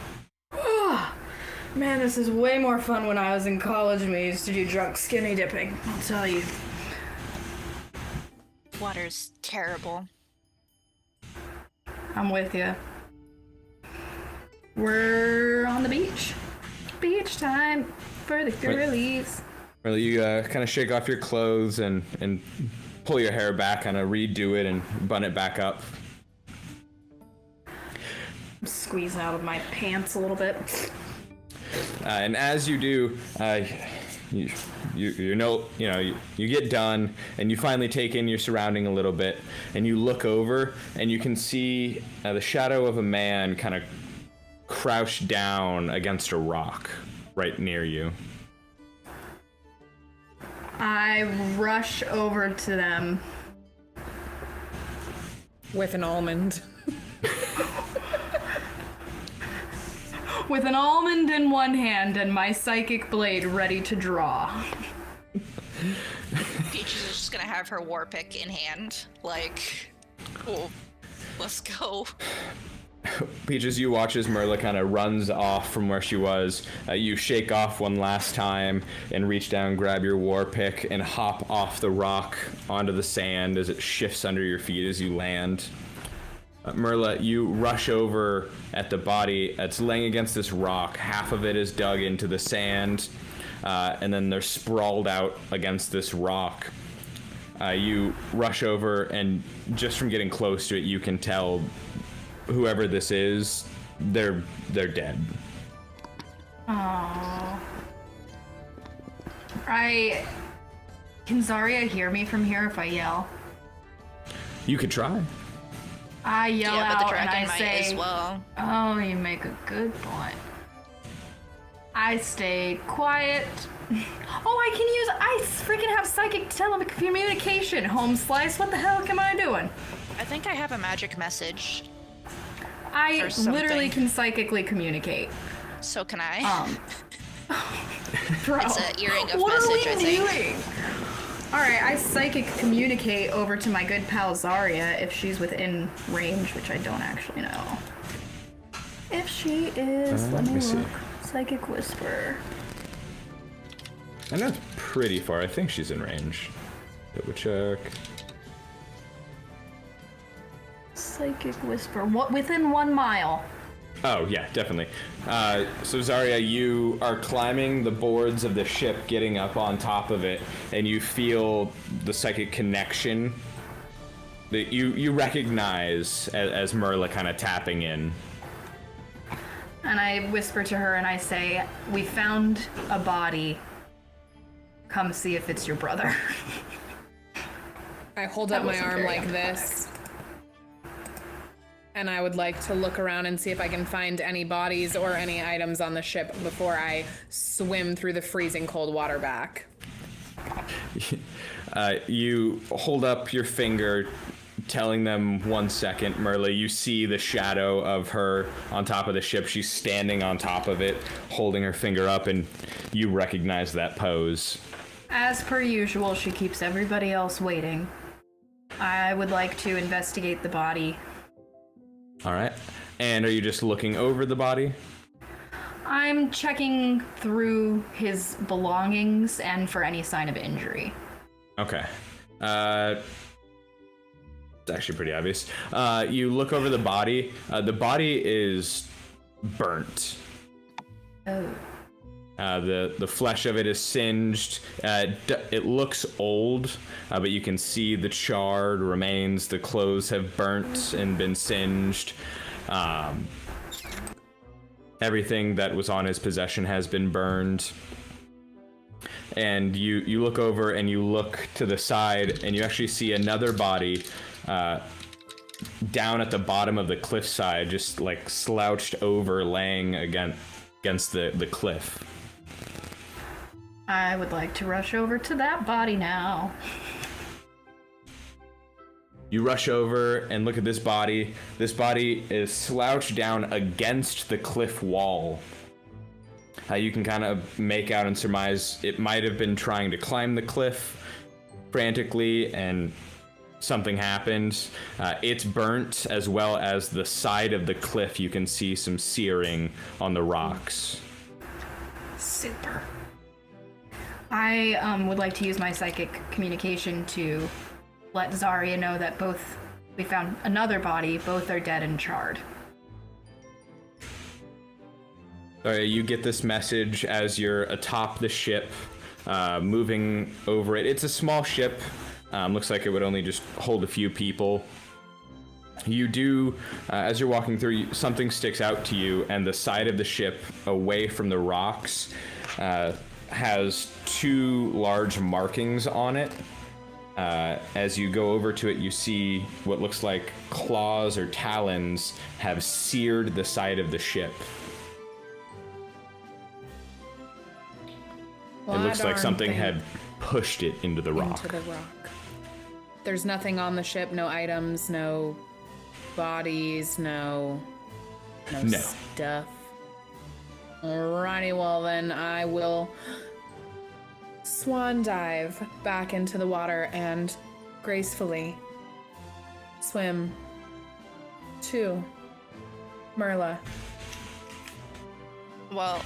Man, this is way more fun when I was in college and we used to do drunk skinny dipping, I'll tell you. Water's terrible. I'm with you. We're on the beach. Beach time for the girlies. Merla, you kind of shake off your clothes and pull your hair back, kind of redo it and bun it back up. I'm squeezing out of my pants a little bit. And as you do, you get done, and you finally take in your surrounding a little bit, and you look over, and you can see the shadow of a man kind of crouched down against a rock right near you. I rush over to them. With an almond. With an almond in one hand and my psychic blade ready to draw. Peaches is just gonna have her war pick in hand. Like, oh, let's go. Peaches, you watch as Merla kind of runs off from where she was. You shake off one last time and reach down, grab your war pick, and hop off the rock onto the sand as it shifts under your feet as you land. Merla, you rush over at the body that's laying against this rock. Half of it is dug into the sand, and then they're sprawled out against this rock. You rush over, and just from getting close to it, you can tell whoever this is, they're dead. Aww. Can Zarya hear me from here if I yell? You could try. I yell Yeah, but the out and dragon I might say, as well. "Oh, you make a good point." I stay quiet. Oh, I freaking have psychic telecommunication. Home slice, what the hell am I doing? I think I have a magic message. I Or something. literally can psychically communicate. So can I? Bro, It's an earring of what message, are I we think. doing? Alright, I psychic communicate over to my good pal Zarya if she's within range, which I don't actually know. If she is, let me see. look. Psychic whisper. I know it's pretty far. I think she's in range. Double check. Psychic whisper. What, within 1 mile? Oh, yeah, definitely. So Zarya, you are climbing the boards of the ship, getting up on top of it, and you feel the psychic connection that you recognize as Merla kind of tapping in. And I whisper to her and I say, "We found a body. Come see if it's your brother." I hold up That my wasn't arm very like empathetic. this. And I would like to look around and see if I can find any bodies or any items on the ship before I swim through the freezing cold water back. You hold up your finger, telling them 1 second, Merla. You see the shadow of her on top of the ship. She's standing on top of it, holding her finger up, and you recognize that pose. As per usual, she keeps everybody else waiting. I would like to investigate the body. All right. And are you just looking over the body? I'm checking through his belongings and for any sign of injury. Okay. It's actually pretty obvious. You look over the body. The body is burnt. Oh. The flesh of it is singed. It looks old, but you can see the charred remains. The clothes have burnt and been singed. Everything that was on his possession has been burned. And you look over and you look to the side and you actually see another body down at the bottom of the cliffside, just like slouched over, laying against the cliff. I would like to rush over to that body now. You rush over and look at this body. This body is slouched down against the cliff wall. You can kind of make out and surmise it might have been trying to climb the cliff frantically and something happened. It's burnt, as well as the side of the cliff. You can see some searing on the rocks. Super. I would like to use my psychic communication to let Zarya know that we found another body, both are dead and charred. You get this message as you're atop the ship, moving over it. It's a small ship. Looks like it would only just hold a few people. You do, as you're walking through, something sticks out to you, and the side of the ship, away from the rocks, has two large markings on it. As you go over to it, you see what looks like claws or talons have seared the side of the ship. Well, it looks like darn something thing. had pushed it into the rock. Into the rock. There's nothing on the ship, no items, no bodies, no stuff. Alrighty, well then I will swan dive back into the water and gracefully swim to Merla. Well,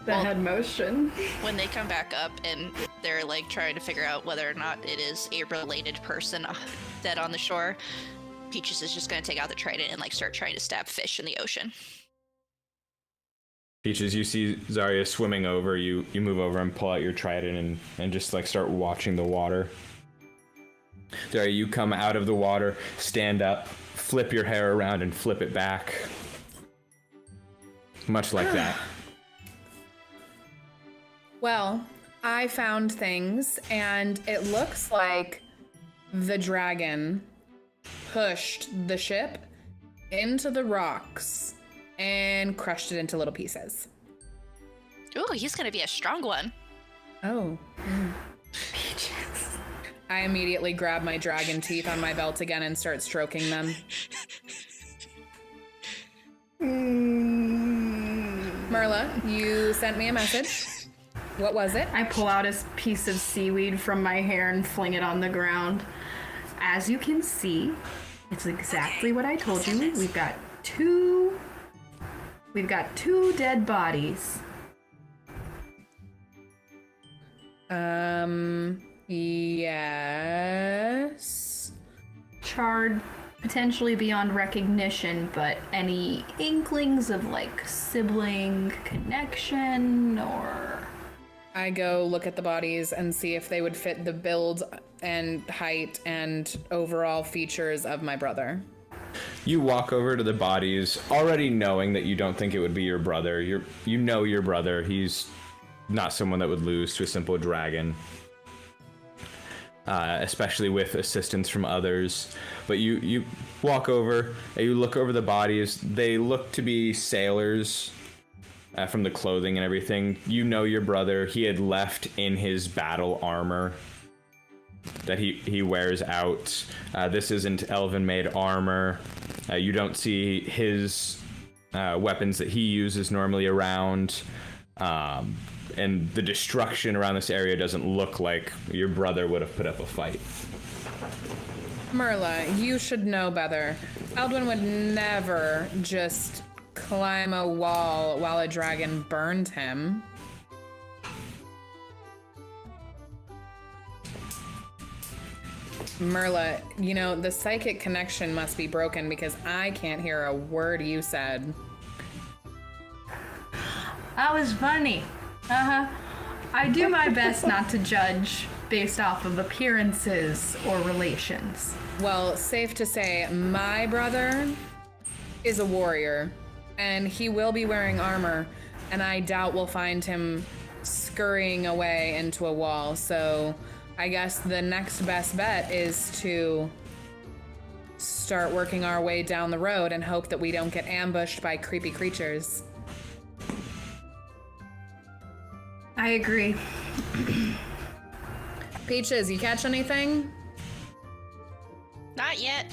The head motion. when they come back up and they're like trying to figure out whether or not it is a related person dead on the shore, Peaches is just going to take out the trident and like start trying to stab fish in the ocean. Peaches, you see Zarya swimming over. You move over and pull out your trident and just like start watching the water. Zarya, you come out of the water, stand up, flip your hair around and flip it back. Much like that. Well, I found things, and it looks like the dragon pushed the ship into the rocks and crushed it into little pieces. Ooh, he's going to be a strong one. Oh. I immediately grab my dragon teeth on my belt again and start stroking them. Merla, you sent me a message. What was it? I pull out a piece of seaweed from my hair and fling it on the ground. As you can see, it's exactly what I told you. We've got two dead bodies. Yes. Charred, potentially beyond recognition, but any inklings of like sibling connection or... I go look at the bodies and see if they would fit the build and height and overall features of my brother. You walk over to the bodies, already knowing that you don't think it would be your brother. You know your brother. He's not someone that would lose to a simple dragon. Especially with assistance from others. But you walk over, and you look over the bodies. They look to be sailors from the clothing and everything. You know your brother. He had left in his battle armor that he wears out. This isn't Elven-made armor. You don't see his weapons that he uses normally around. and the destruction around this area doesn't look like your brother would have put up a fight. Merla, you should know better. Eldwin would never just climb a wall while a dragon burned him. Merla, you know, the psychic connection must be broken because I can't hear a word you said. That was funny. I do my best not to judge based off of appearances or relations. Well, safe to say, my brother is a warrior, and he will be wearing armor, and I doubt we'll find him scurrying away into a wall, so I guess the next best bet is to start working our way down the road and hope that we don't get ambushed by creepy creatures. I agree. Peaches, you catch anything? Not yet.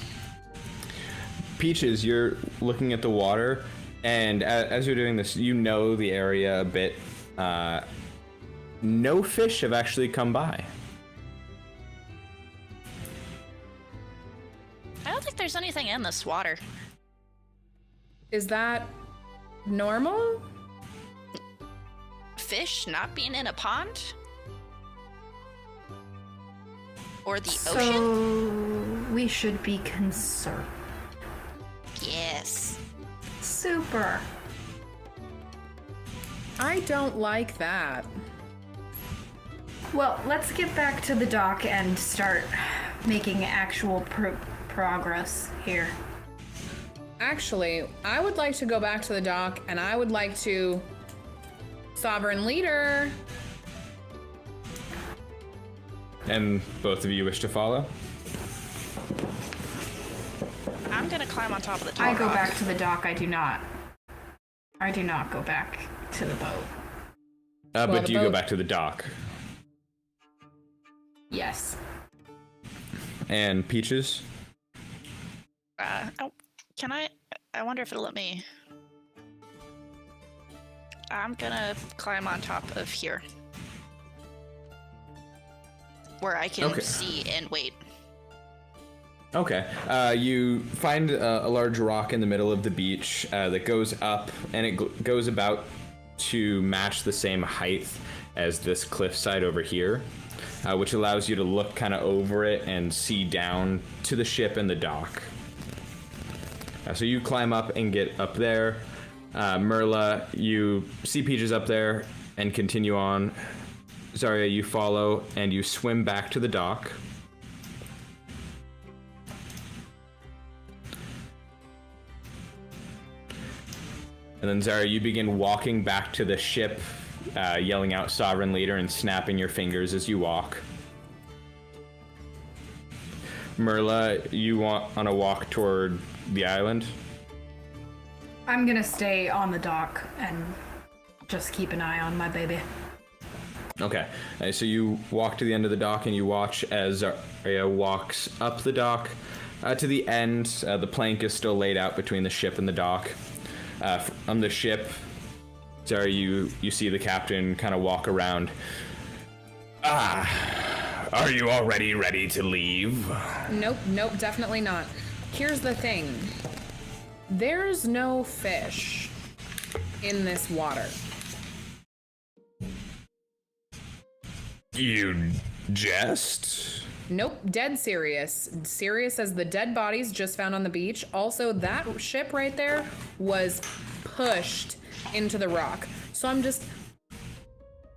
Peaches, you're looking at the water, and as you're doing this, you know the area a bit. No fish have actually come by. I don't think there's anything in this water. Is that normal? Fish not being in a pond? Or the So ocean? we should be concerned. Yes. Super. I don't like that. Well, let's get back to the dock and start making actual progress here. Actually, I would like to go back to the dock, and I would like to... Sovereign Leader! And both of you wish to follow? I'm gonna climb on top of the top I go rock. back to the dock. I do not go back to the boat. But the do you go boat- back to the dock? Yes. And Peaches? Can I wonder if it'll let me. I'm gonna climb on top of here. Where I can Okay. see and wait. Okay. You find a large rock in the middle of the beach that goes up, and it goes about to match the same height as this cliffside over here, which allows you to look kind of over it and see down to the ship and the dock. So you climb up and get up there. Merla, you see Peaches up there and continue on. Zarya, you follow and you swim back to the dock. And then Zarya, you begin walking back to the ship, yelling out Sovereign Leader and snapping your fingers as you walk. Merla, you want on a walk toward the island? I'm gonna stay on the dock and just keep an eye on my baby. Okay, so you walk to the end of the dock and you watch as Zarya walks up the dock to the end. The plank is still laid out between the ship and the dock. On the ship, Zarya, you see the captain kind of walk around. Are you already ready to leave? Nope, definitely not. Here's the thing. There's no fish in this water. You jest? Nope, dead serious. Serious as the dead bodies just found on the beach. Also, that ship right there was pushed into the rock. So I'm just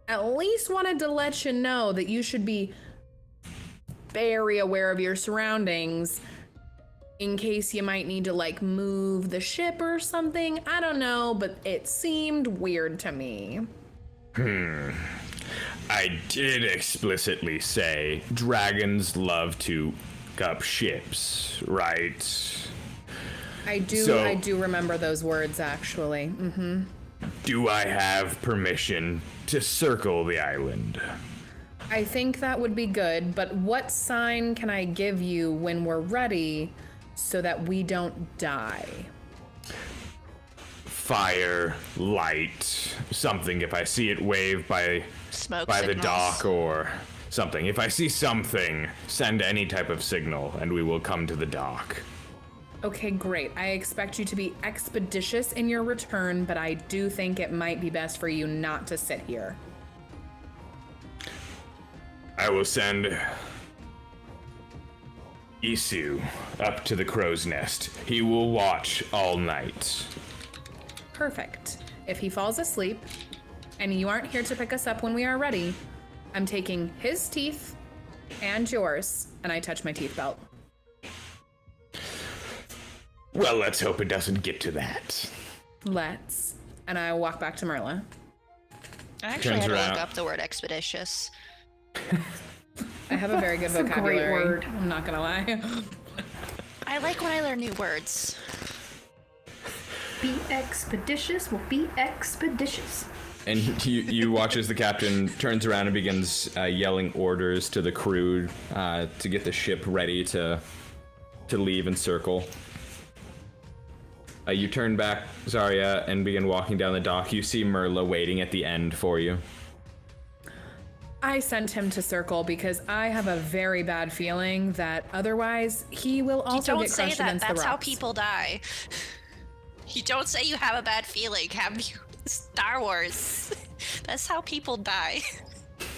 at least wanted to let you know that you should be very aware of your surroundings in case you might need to like move the ship or something. I don't know, but it seemed weird to me. I did explicitly say dragons love to up ships, right? I do remember those words actually. Do I have permission to circle the island? I think that would be good, but what sign can I give you when we're ready so that we don't die? fire, light, something if I see it wave by Smoke the signals. dock or something. If I see something, send any type of signal and we will come to the dock. Okay, great. I expect you to be expeditious in your return, but I do think it might be best for you not to sit here. I will send Isu up to the crow's nest. He will watch all night. Perfect. If he falls asleep, and you aren't here to pick us up when we are ready, I'm taking his teeth and yours, and I touch my teeth belt. Well, let's hope it doesn't get to that. Let's. And I walk back to Merla. I actually Turns had to around. look up the word expeditious. I have a very good It's a great vocabulary. word. I'm not gonna lie. I like when I learn new words. Be expeditious. Will be expeditious. And you watch as the captain turns around and begins yelling orders to the crew to get the ship ready to leave and circle. You turn back, Zarya, and begin walking down the dock. You see Merla waiting at the end for you. I sent him to circle because I have a very bad feeling that otherwise he will also Don't get say crushed that. against the That's rocks. how people die. You don't say you have a bad feeling. Have you? Star Wars. That's how people die.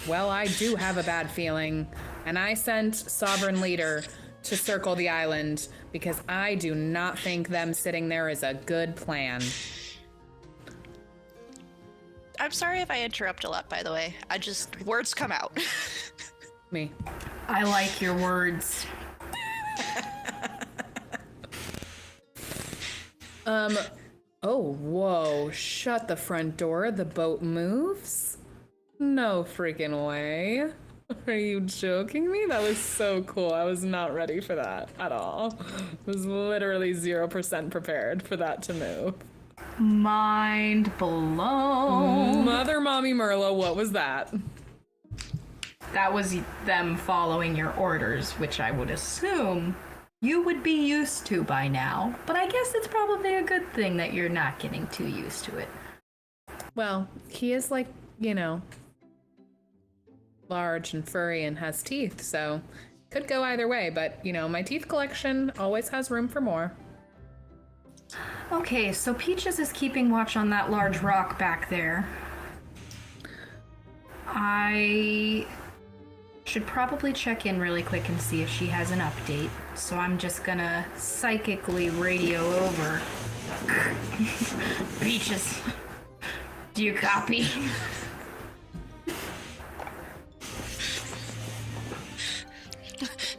Well, I do have a bad feeling, and I sent Sovereign Leader to circle the island because I do not think them sitting there is a good plan. I'm sorry if I interrupt a lot, by the way. Words come out. Me. I like your words. Oh, whoa. Shut the front door. The boat moves? No freaking way. Are you joking me? That was so cool. I was not ready for that at all. I was literally 0% prepared for that to move. Mind blown. Mother Mommy Merla, what was that? That was them following your orders, which I would assume you would be used to by now. But I guess it's probably a good thing that you're not getting too used to it. Well, he is like, you know, large and furry and has teeth, so could go either way, but, you know, my teeth collection always has room for more. Okay, so Peaches is keeping watch on that large rock back there. I should probably check in really quick and see if she has an update. So I'm just gonna psychically radio over. Peaches, do you copy?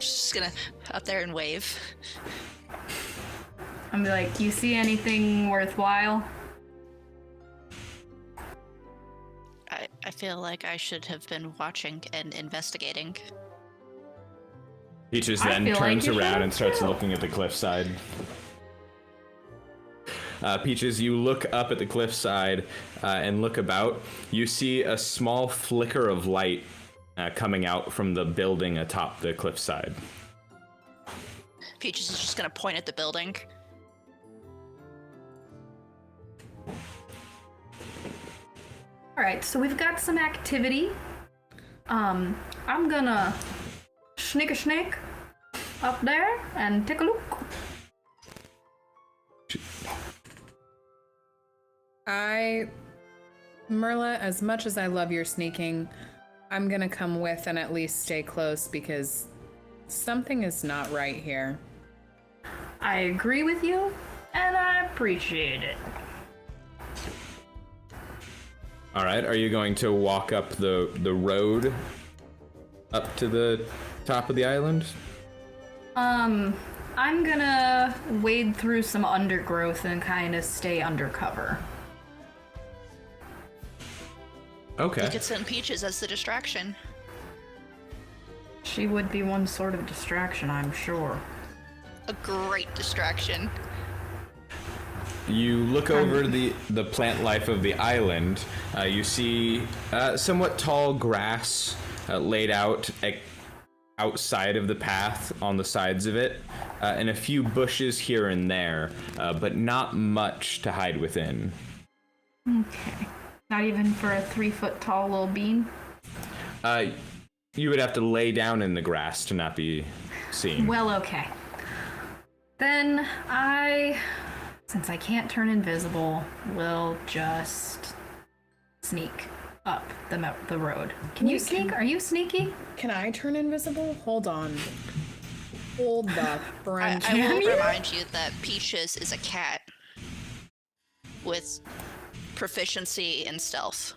She's just gonna up there and wave. I'm like, you see anything worthwhile? I feel like I should have been watching and investigating. Peaches I then feel like turns you around should and starts too. looking at the cliffside. Peaches, you look up at the cliffside and look about. You see a small flicker of light coming out from the building atop the cliffside. Peaches is just gonna point at the building. Alright, so we've got some activity. I'm gonna sneak a snake up there and take a look. Merla, as much as I love your sneaking, I'm gonna come with and at least stay close because something is not right here. I agree with you, and I appreciate it. All right, are you going to walk up the road up to the top of the island? I'm gonna wade through some undergrowth and kind of stay undercover. Okay. You could send Peaches as the distraction. She would be one sort of distraction, I'm sure. A great distraction. You look over the plant life of the island. You see somewhat tall grass laid out outside of the path on the sides of it. and a few bushes here and there, but not much to hide within. Okay. Not even for a 3-foot tall little bean? You would have to lay down in the grass to not be seen. Well, okay. Then since I can't turn invisible, will just sneak up the road. Can you sneak? Are you sneaky? Can I turn invisible? Hold on. Hold the front. I will remind you that Peaches is a cat with proficiency in stealth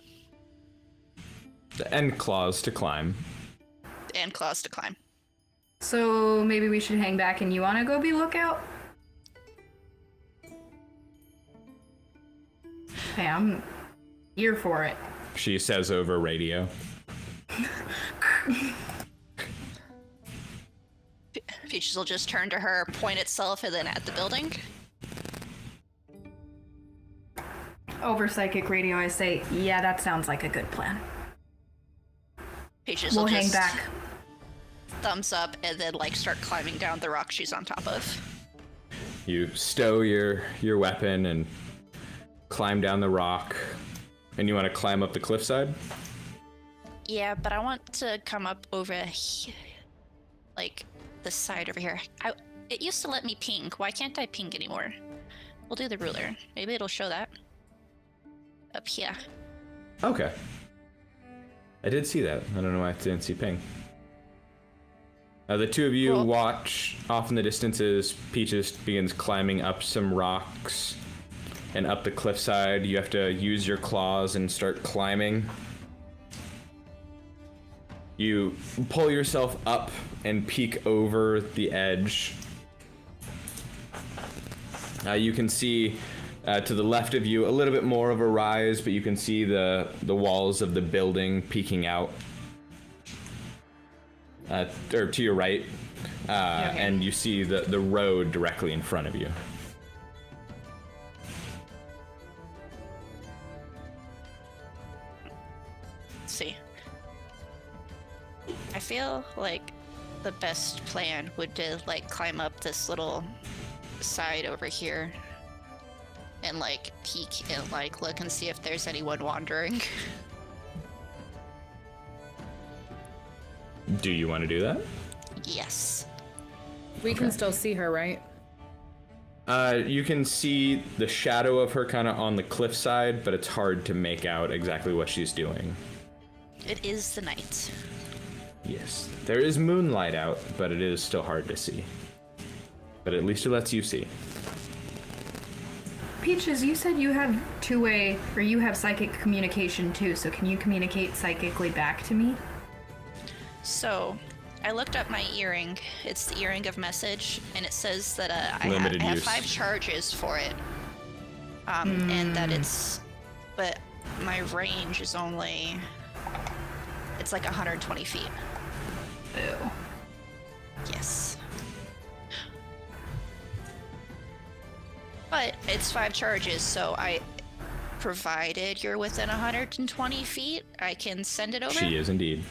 And claws to climb. and claws to climb. So maybe we should hang back and you want to go be lookout? Okay, I'm here for it. She says over radio. Peaches will just turn to her, point itself, and then at the building. Over psychic radio, I say, yeah, that sounds like a good plan. Peaches We'll will hang just back. thumbs up and then like start climbing down the rock she's on top of. You stow your weapon and climb down the rock. And you want to climb up the cliffside? Yeah, but I want to come up over here, like the side over here. It used to let me ping. Why can't I ping anymore? We'll do the ruler. Maybe it'll show that. Up here. Okay. I did see that. I don't know why I didn't see ping. The two of you Cool. watch off in the distance as Peaches begins climbing up some rocks and up the cliffside. You have to use your claws and start climbing. You pull yourself up and peek over the edge. You can see to the left of you a little bit more of a rise, but you can see the walls of the building peeking out. Or to your right, and you see the road directly in front of you. Let's see. I feel like the best plan would to like climb up this little side over here and like peek and like look and see if there's anyone wandering. Do you want to do that? Yes. We can still see her, right? You can see the shadow of her kind of on the cliffside, but it's hard to make out exactly what she's doing. It is the night. Yes. There is moonlight out, but it is still hard to see. But at least it lets you see. Peaches, you said you have two-way, or you have psychic communication too, so can you communicate psychically back to me? So, I looked up my earring. It's the earring of message, and it says that I Limited have use. 5 charges for it. And that but my range is only, it's like 120 feet. Ew. Yes. But it's 5 charges, so provided you're within 120 feet, I can send it over. She is indeed.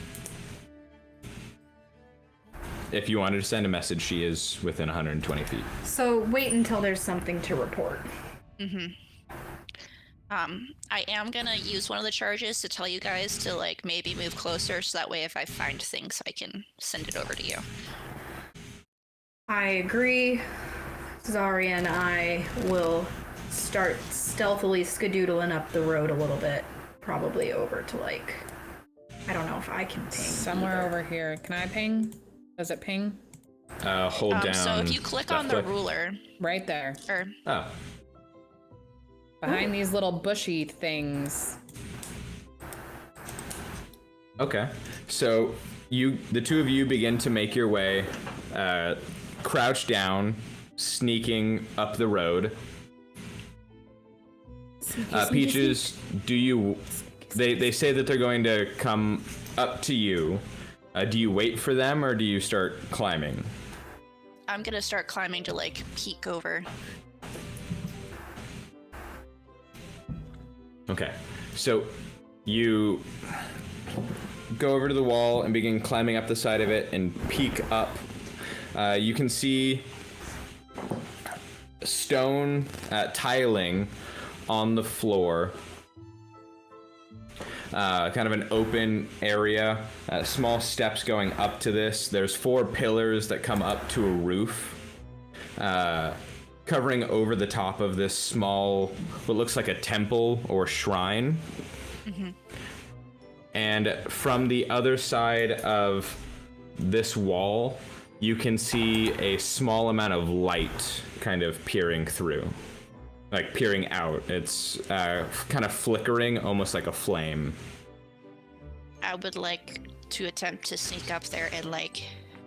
If you wanted to send a message, she is within 120 feet. So wait until there's something to report. I am gonna use one of the charges to tell you guys to like maybe move closer, so that way if I find things, I can send it over to you. I agree. Zarya and I will start stealthily skadoodling up the road a little bit. Probably over to like, I don't know if I can ping. Somewhere either. over here. Can I ping? Does it ping? Hold down. So if you click on the ruler, Right there. or Oh. Behind these little bushy things. Okay. So the two of you begin to make your way, crouch down, sneaking up the road. Peaches, they say that they're going to come up to you. Do you wait for them or do you start climbing? I'm gonna start climbing to like peek over. Okay. So you go over to the wall and begin climbing up the side of it and peek up. You can see stone tiling on the floor. Kind of an open area, small steps going up to this. There's 4 pillars that come up to a roof, covering over the top of this small, what looks like a temple or shrine. Mm-hmm. And from the other side of this wall, you can see a small amount of light kind of peering through. Like peering out. It's kind of flickering, almost like a flame. I would like to attempt to sneak up there and like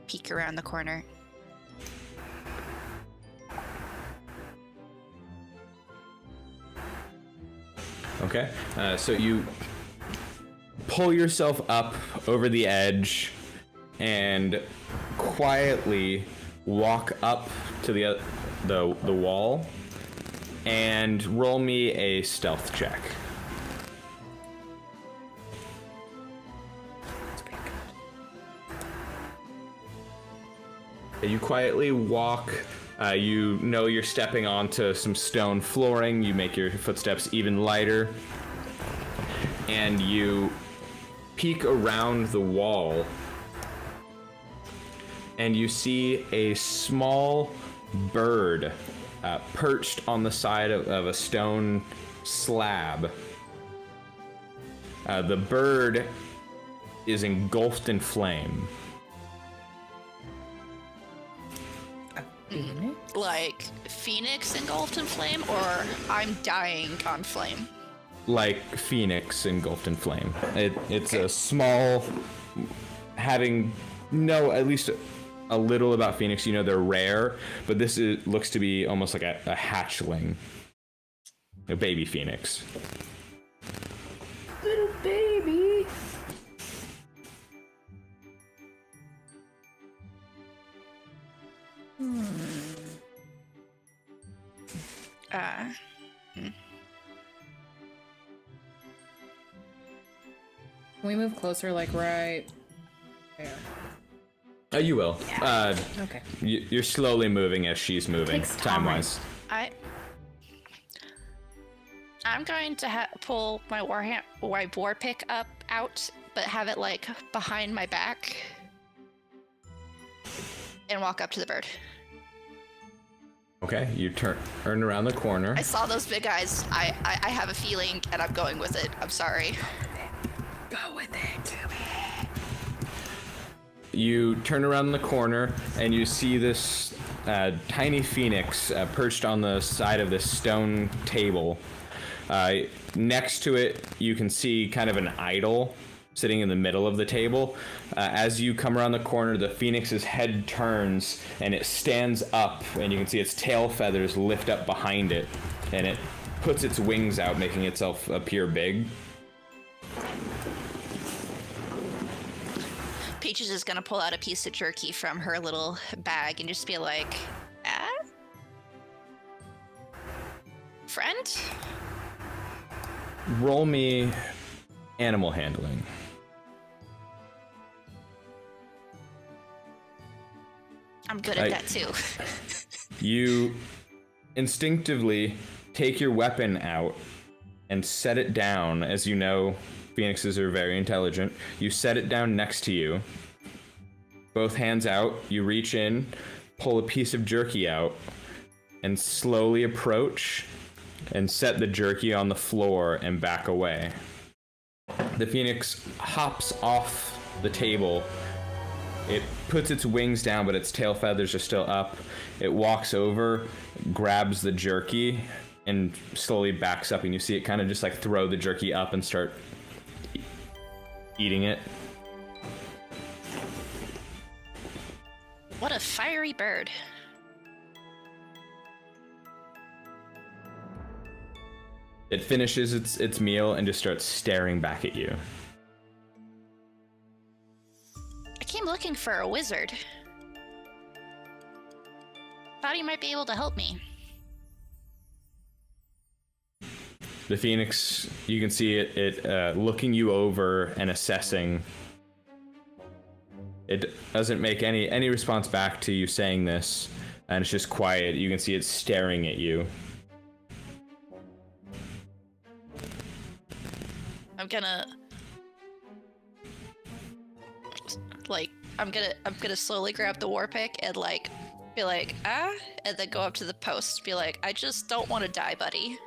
peek around the corner. Okay, so you pull yourself up over the edge and quietly walk up to the wall and roll me a stealth check. You quietly walk. You know you're stepping onto some stone flooring. You make your footsteps even lighter. And you peek around the wall. And you see a small bird perched on the side of a stone slab. The bird is engulfed in flame. Like Phoenix engulfed in flame, or I'm dying on flame? Like Phoenix engulfed in flame. It's okay. A small, having at least a little about Phoenix. You know they're rare, but this looks to be almost like a hatchling, a baby Phoenix. Little baby. Can we move closer, like right there? You will. Yeah. Okay. You're slowly moving as she's moving, time-wise. I'm going to pull my war pick out, but have it like behind my back, and walk up to the bird. Okay, you turn around the corner. I saw those big eyes. I have a feeling, and I'm going with it. I'm sorry. Go with it. You turn around the corner, and you see this tiny phoenix perched on the side of this stone table. Next to it, you can see kind of an idol sitting in the middle of the table. As you come around the corner, the phoenix's head turns, and it stands up, and you can see its tail feathers lift up behind it, and it puts its wings out, making itself appear big. Peaches is gonna pull out a piece of jerky from her little bag and just be like, friend? Roll me animal handling. I'm good at that too. You instinctively take your weapon out and set it down. As you know, phoenixes are very intelligent. You set it down next to you. Both hands out, you reach in, pull a piece of jerky out, and slowly approach and set the jerky on the floor and back away. The phoenix hops off the table. It puts its wings down, but its tail feathers are still up. It walks over, grabs the jerky, and slowly backs up, and you see it kind of just like throw the jerky up and start eating it. What a fiery bird. It finishes its meal and just starts staring back at you. I came looking for a wizard. Thought he might be able to help me. The phoenix, you can see it looking you over and assessing. It doesn't make any response back to you saying this. and it's just quiet. You can see it staring at you. I'm gonna slowly grab the war pick and be like, and then go up to the post, be like, I just don't want to die, buddy.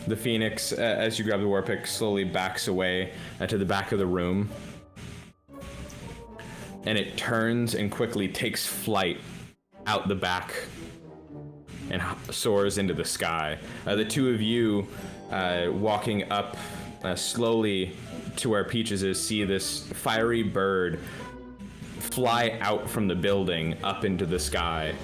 The phoenix, as you grab the war pick, slowly backs away to the back of the room. And it turns and quickly takes flight out the back and soars into the sky. The two of you walking up slowly to where Peaches is, see this fiery bird fly out from the building up into the sky.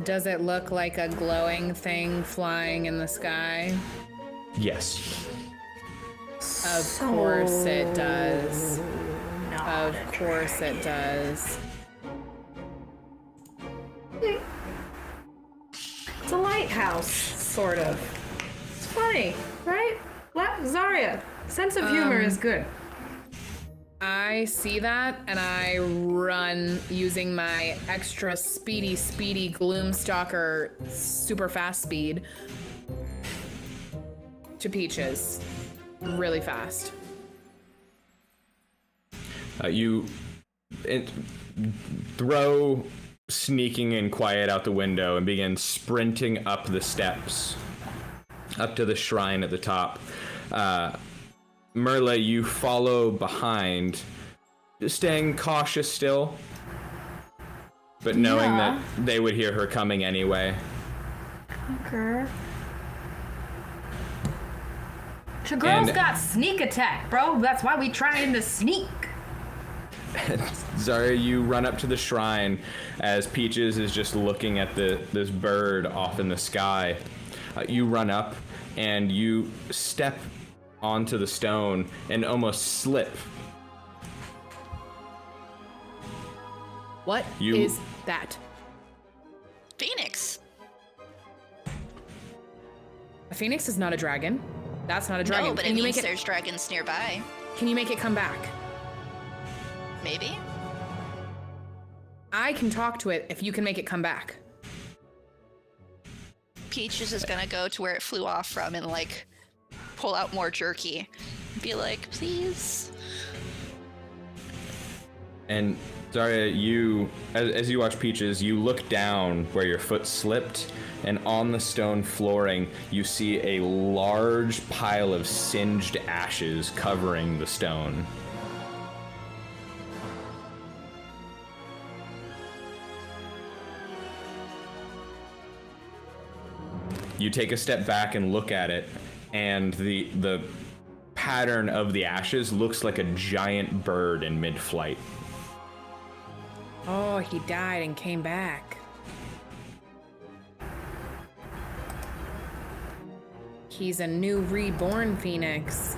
Does it look like a glowing thing flying in the sky? Yes. Of course it does. Of course it does. It's a lighthouse, sort of. It's funny, right? Zarya, sense of humor is good. I see that and I run using my extra speedy Gloomstalker super fast speed to Peaches. Really fast. You throw sneaking and quiet out the window and begin sprinting up the steps, up to the shrine at the top. Merla, you follow behind, staying cautious still, but knowing that they would hear her coming anyway. Okay. Your girl's got sneak attack, bro. That's why we trying to sneak. Zarya, you run up to the shrine as Peaches is just looking at this bird off in the sky. You run up and you step onto the stone and almost slip. What is that? Phoenix. A phoenix is not a dragon. That's not a dragon. No, but it means there's dragons nearby. Can you make it come back? Maybe. I can talk to it if you can make it come back. Peaches is gonna go to where it flew off from and pull out more jerky. Be like, please. And Zarya, you, as you watch Peaches, you look down where your foot slipped, and on the stone flooring, you see a large pile of singed ashes covering the stone. You take a step back and look at it, and the pattern of the ashes looks like a giant bird in mid-flight. Oh, he died and came back. He's a new reborn phoenix.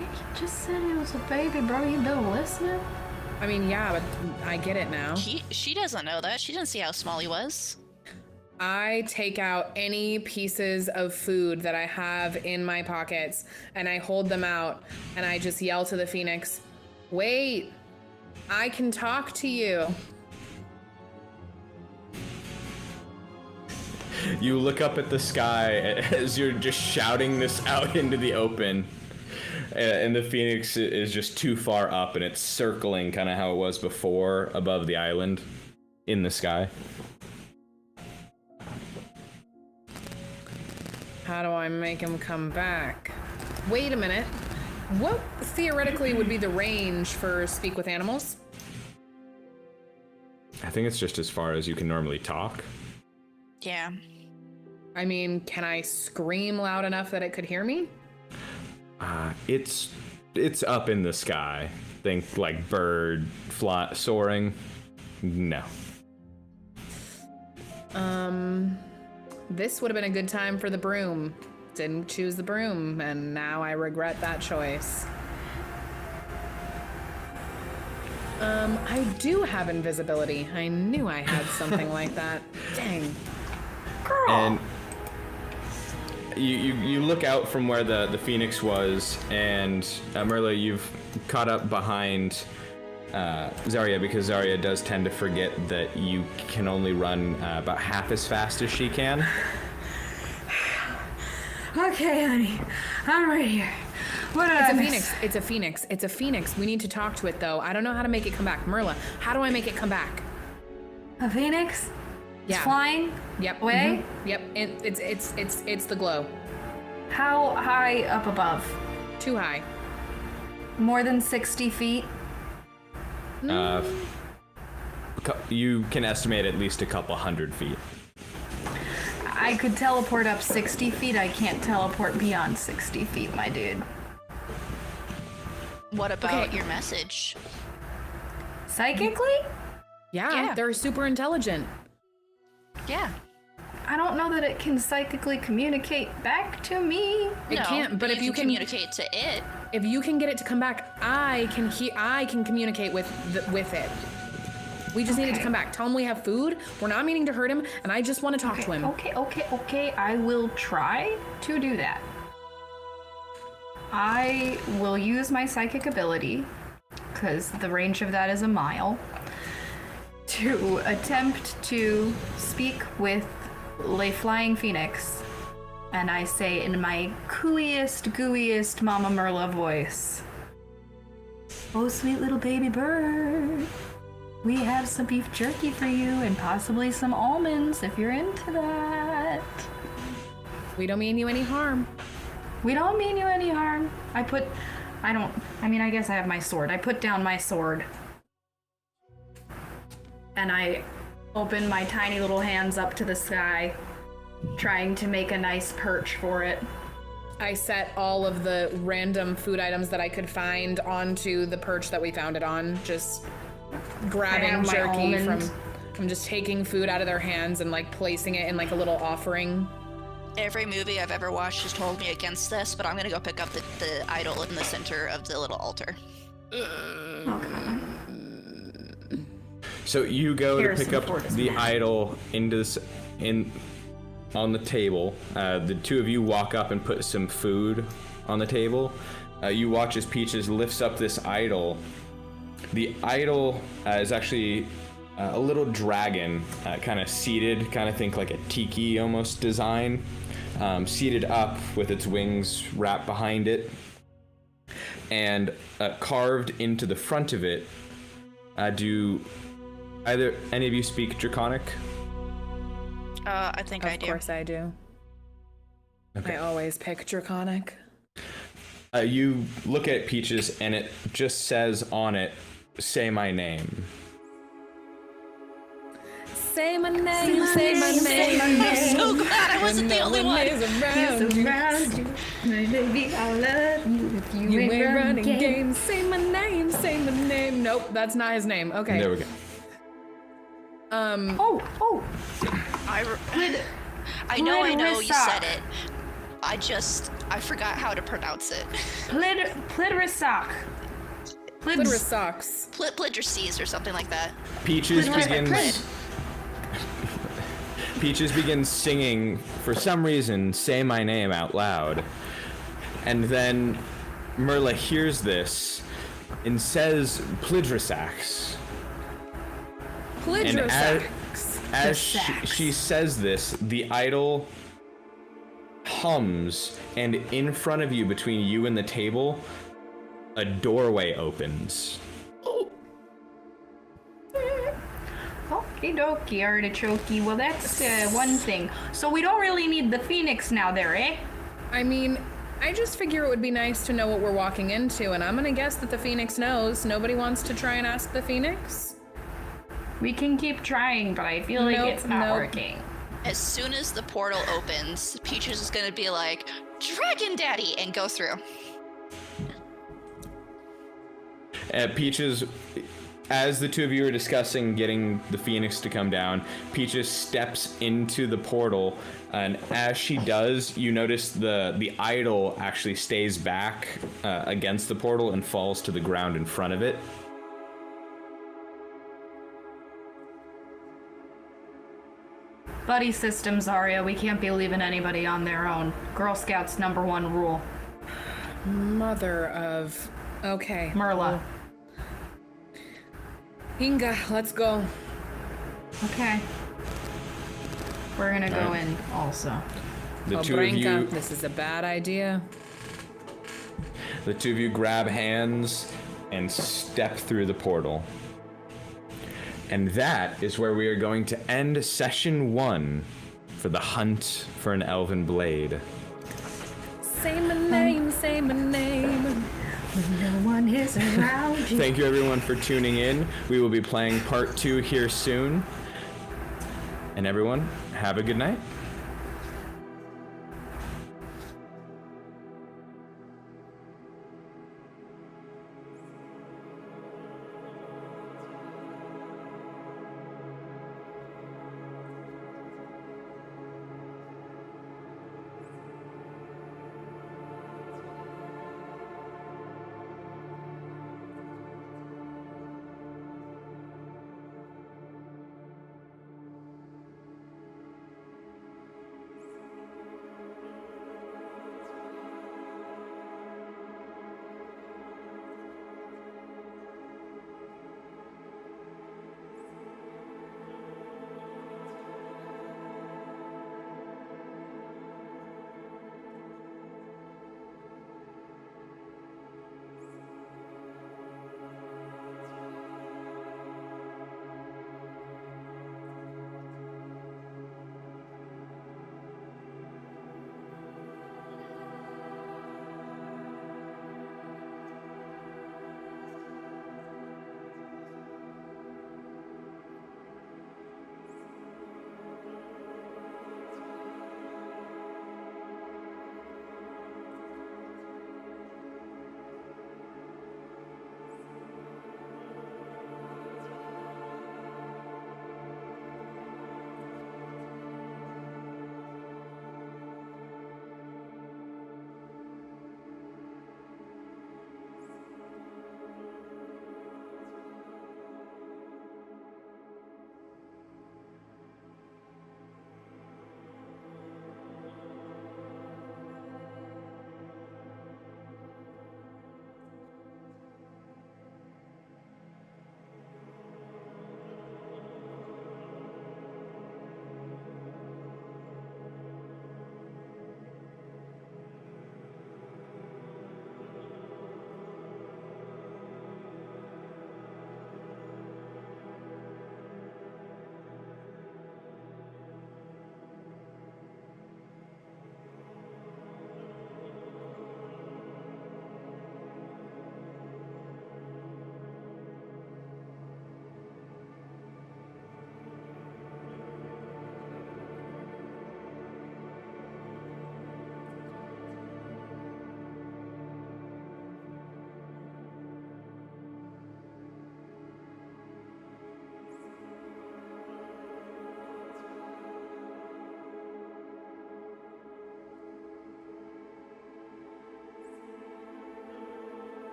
You just said he was a baby, bro. You been listening? I mean, yeah, but I get it now. She doesn't know that. She didn't see how small he was. I take out any pieces of food that I have in my pockets and I hold them out and I just yell to the phoenix, wait, I can talk to you. You look up at the sky as you're just shouting this out into the open, and the phoenix is just too far up and it's circling kind of how it was before above the island in the sky. How do I make him come back? Wait a minute. What theoretically would be the range for speak with animals? I think it's just as far as you can normally talk. Yeah. I mean, can I scream loud enough that it could hear me? It's up in the sky. Think like bird soaring. No. This would have been a good time for the broom. Didn't choose the broom, and now I regret that choice. I do have invisibility. I knew I had something like that. Dang. Girl. And you look out from where the phoenix was, and Merla, you've caught up behind Zarya, because Zarya does tend to forget that you can only run about half as fast as she can. Okay, honey. I'm right here. What did It's I a miss? phoenix. It's a phoenix. It's a phoenix. We need to talk to it though. I don't know how to make it come back. Merla, how do I make it come back? A phoenix? It's Yeah. flying? Yep. Away? Yep. It's the glow. How high up above? Too high. More than 60 feet? You can estimate at least a couple hundred feet. I could teleport up 60 feet. I can't teleport beyond 60 feet, my dude. What about Okay. your message? Psychically? Yeah. They're super intelligent. Yeah. I don't know that it can psychically communicate back to me. It can't, but if you can communicate to it, if you can get it to come back, I can communicate with it. We just need it to come back. Tell him we have food. We're not meaning to hurt him, and I just want to talk to him. Okay. I will try to do that. I will use my psychic ability, because the range of that is a mile, to attempt to speak with Le Flying Phoenix. And I say in my cooiest, gooeyest Mama Merla voice, "Oh, sweet little baby bird. We have some beef jerky for you and possibly some almonds if you're into that. We don't mean you any harm. We don't mean you any harm." I guess I have my sword. I put down my sword. And I open my tiny little hands up to the sky, trying to make a nice perch for it. I set all of the random food items that I could find onto the perch that we found it on, just grabbing have my jerky almond. from just taking food out of their hands and like placing it in like a little offering. every movie I've ever watched has told me against this, but I'm gonna go pick up the idol in the center of the little altar. So you go to Harrison pick up Ford is the mad. idol on the table. The two of you walk up and put some food on the table. You watch as Peaches lifts up this idol. The idol is actually a little dragon, kind of seated, kind of think like a tiki almost design, seated up with its wings wrapped behind it, and carved into the front of it. Do either any of you speak Draconic? I think I Of do. course I do. Okay. I always pick Draconic. You look at Peaches and it just says on it, "Say my name." Say my name, say my name. I'm so glad I wasn't the only one. Around you, my baby, I love you. If you, You ain't ain't running game. games. Say my name, say my name. Nope, that's not his name. Okay. There we go. Oh, I know you Clarissa. said it. I forgot how to pronounce it. Plidrisoc. Clitoris socks. Plidrices or something like that. Peaches Plid- begins. Peaches begins singing, for some reason, "Say my name" out loud. And then Merla hears this and says Plidrisax. And as she says this, the idol hums, and in front of you, between you and the table, a doorway opens. Okie dokie, artichoke. Well, that's one thing. So we don't really need the phoenix now there, eh? I mean, I just figure it would be nice to know what we're walking into, and I'm gonna guess that the Phoenix knows. Nobody wants to try and ask the Phoenix? We can keep trying, but I feel like Nope, it's not nope. working. As soon as the portal opens, Peaches is gonna be like, "Dragon Daddy," and go through. Peaches, as the two of you are discussing getting the Phoenix to come down, Peaches steps into the portal, and as she does, you notice the idol actually stays back against the portal and falls to the ground in front of it. Buddy systems, Arya. We can't be leaving anybody on their own. Girl Scouts #1 rule. Mother of... Okay. Merla. Inga, let's go. Okay. We're gonna go in also. The Oh, two of Branka, you, this is a bad idea. the two of you grab hands and step through the portal. And that is where we are going to end session 1 for the hunt for an elven blade. Say my name, say my name. When no one is around you. Thank you everyone for tuning in. We will be playing part 2 here soon. And everyone, have a good night.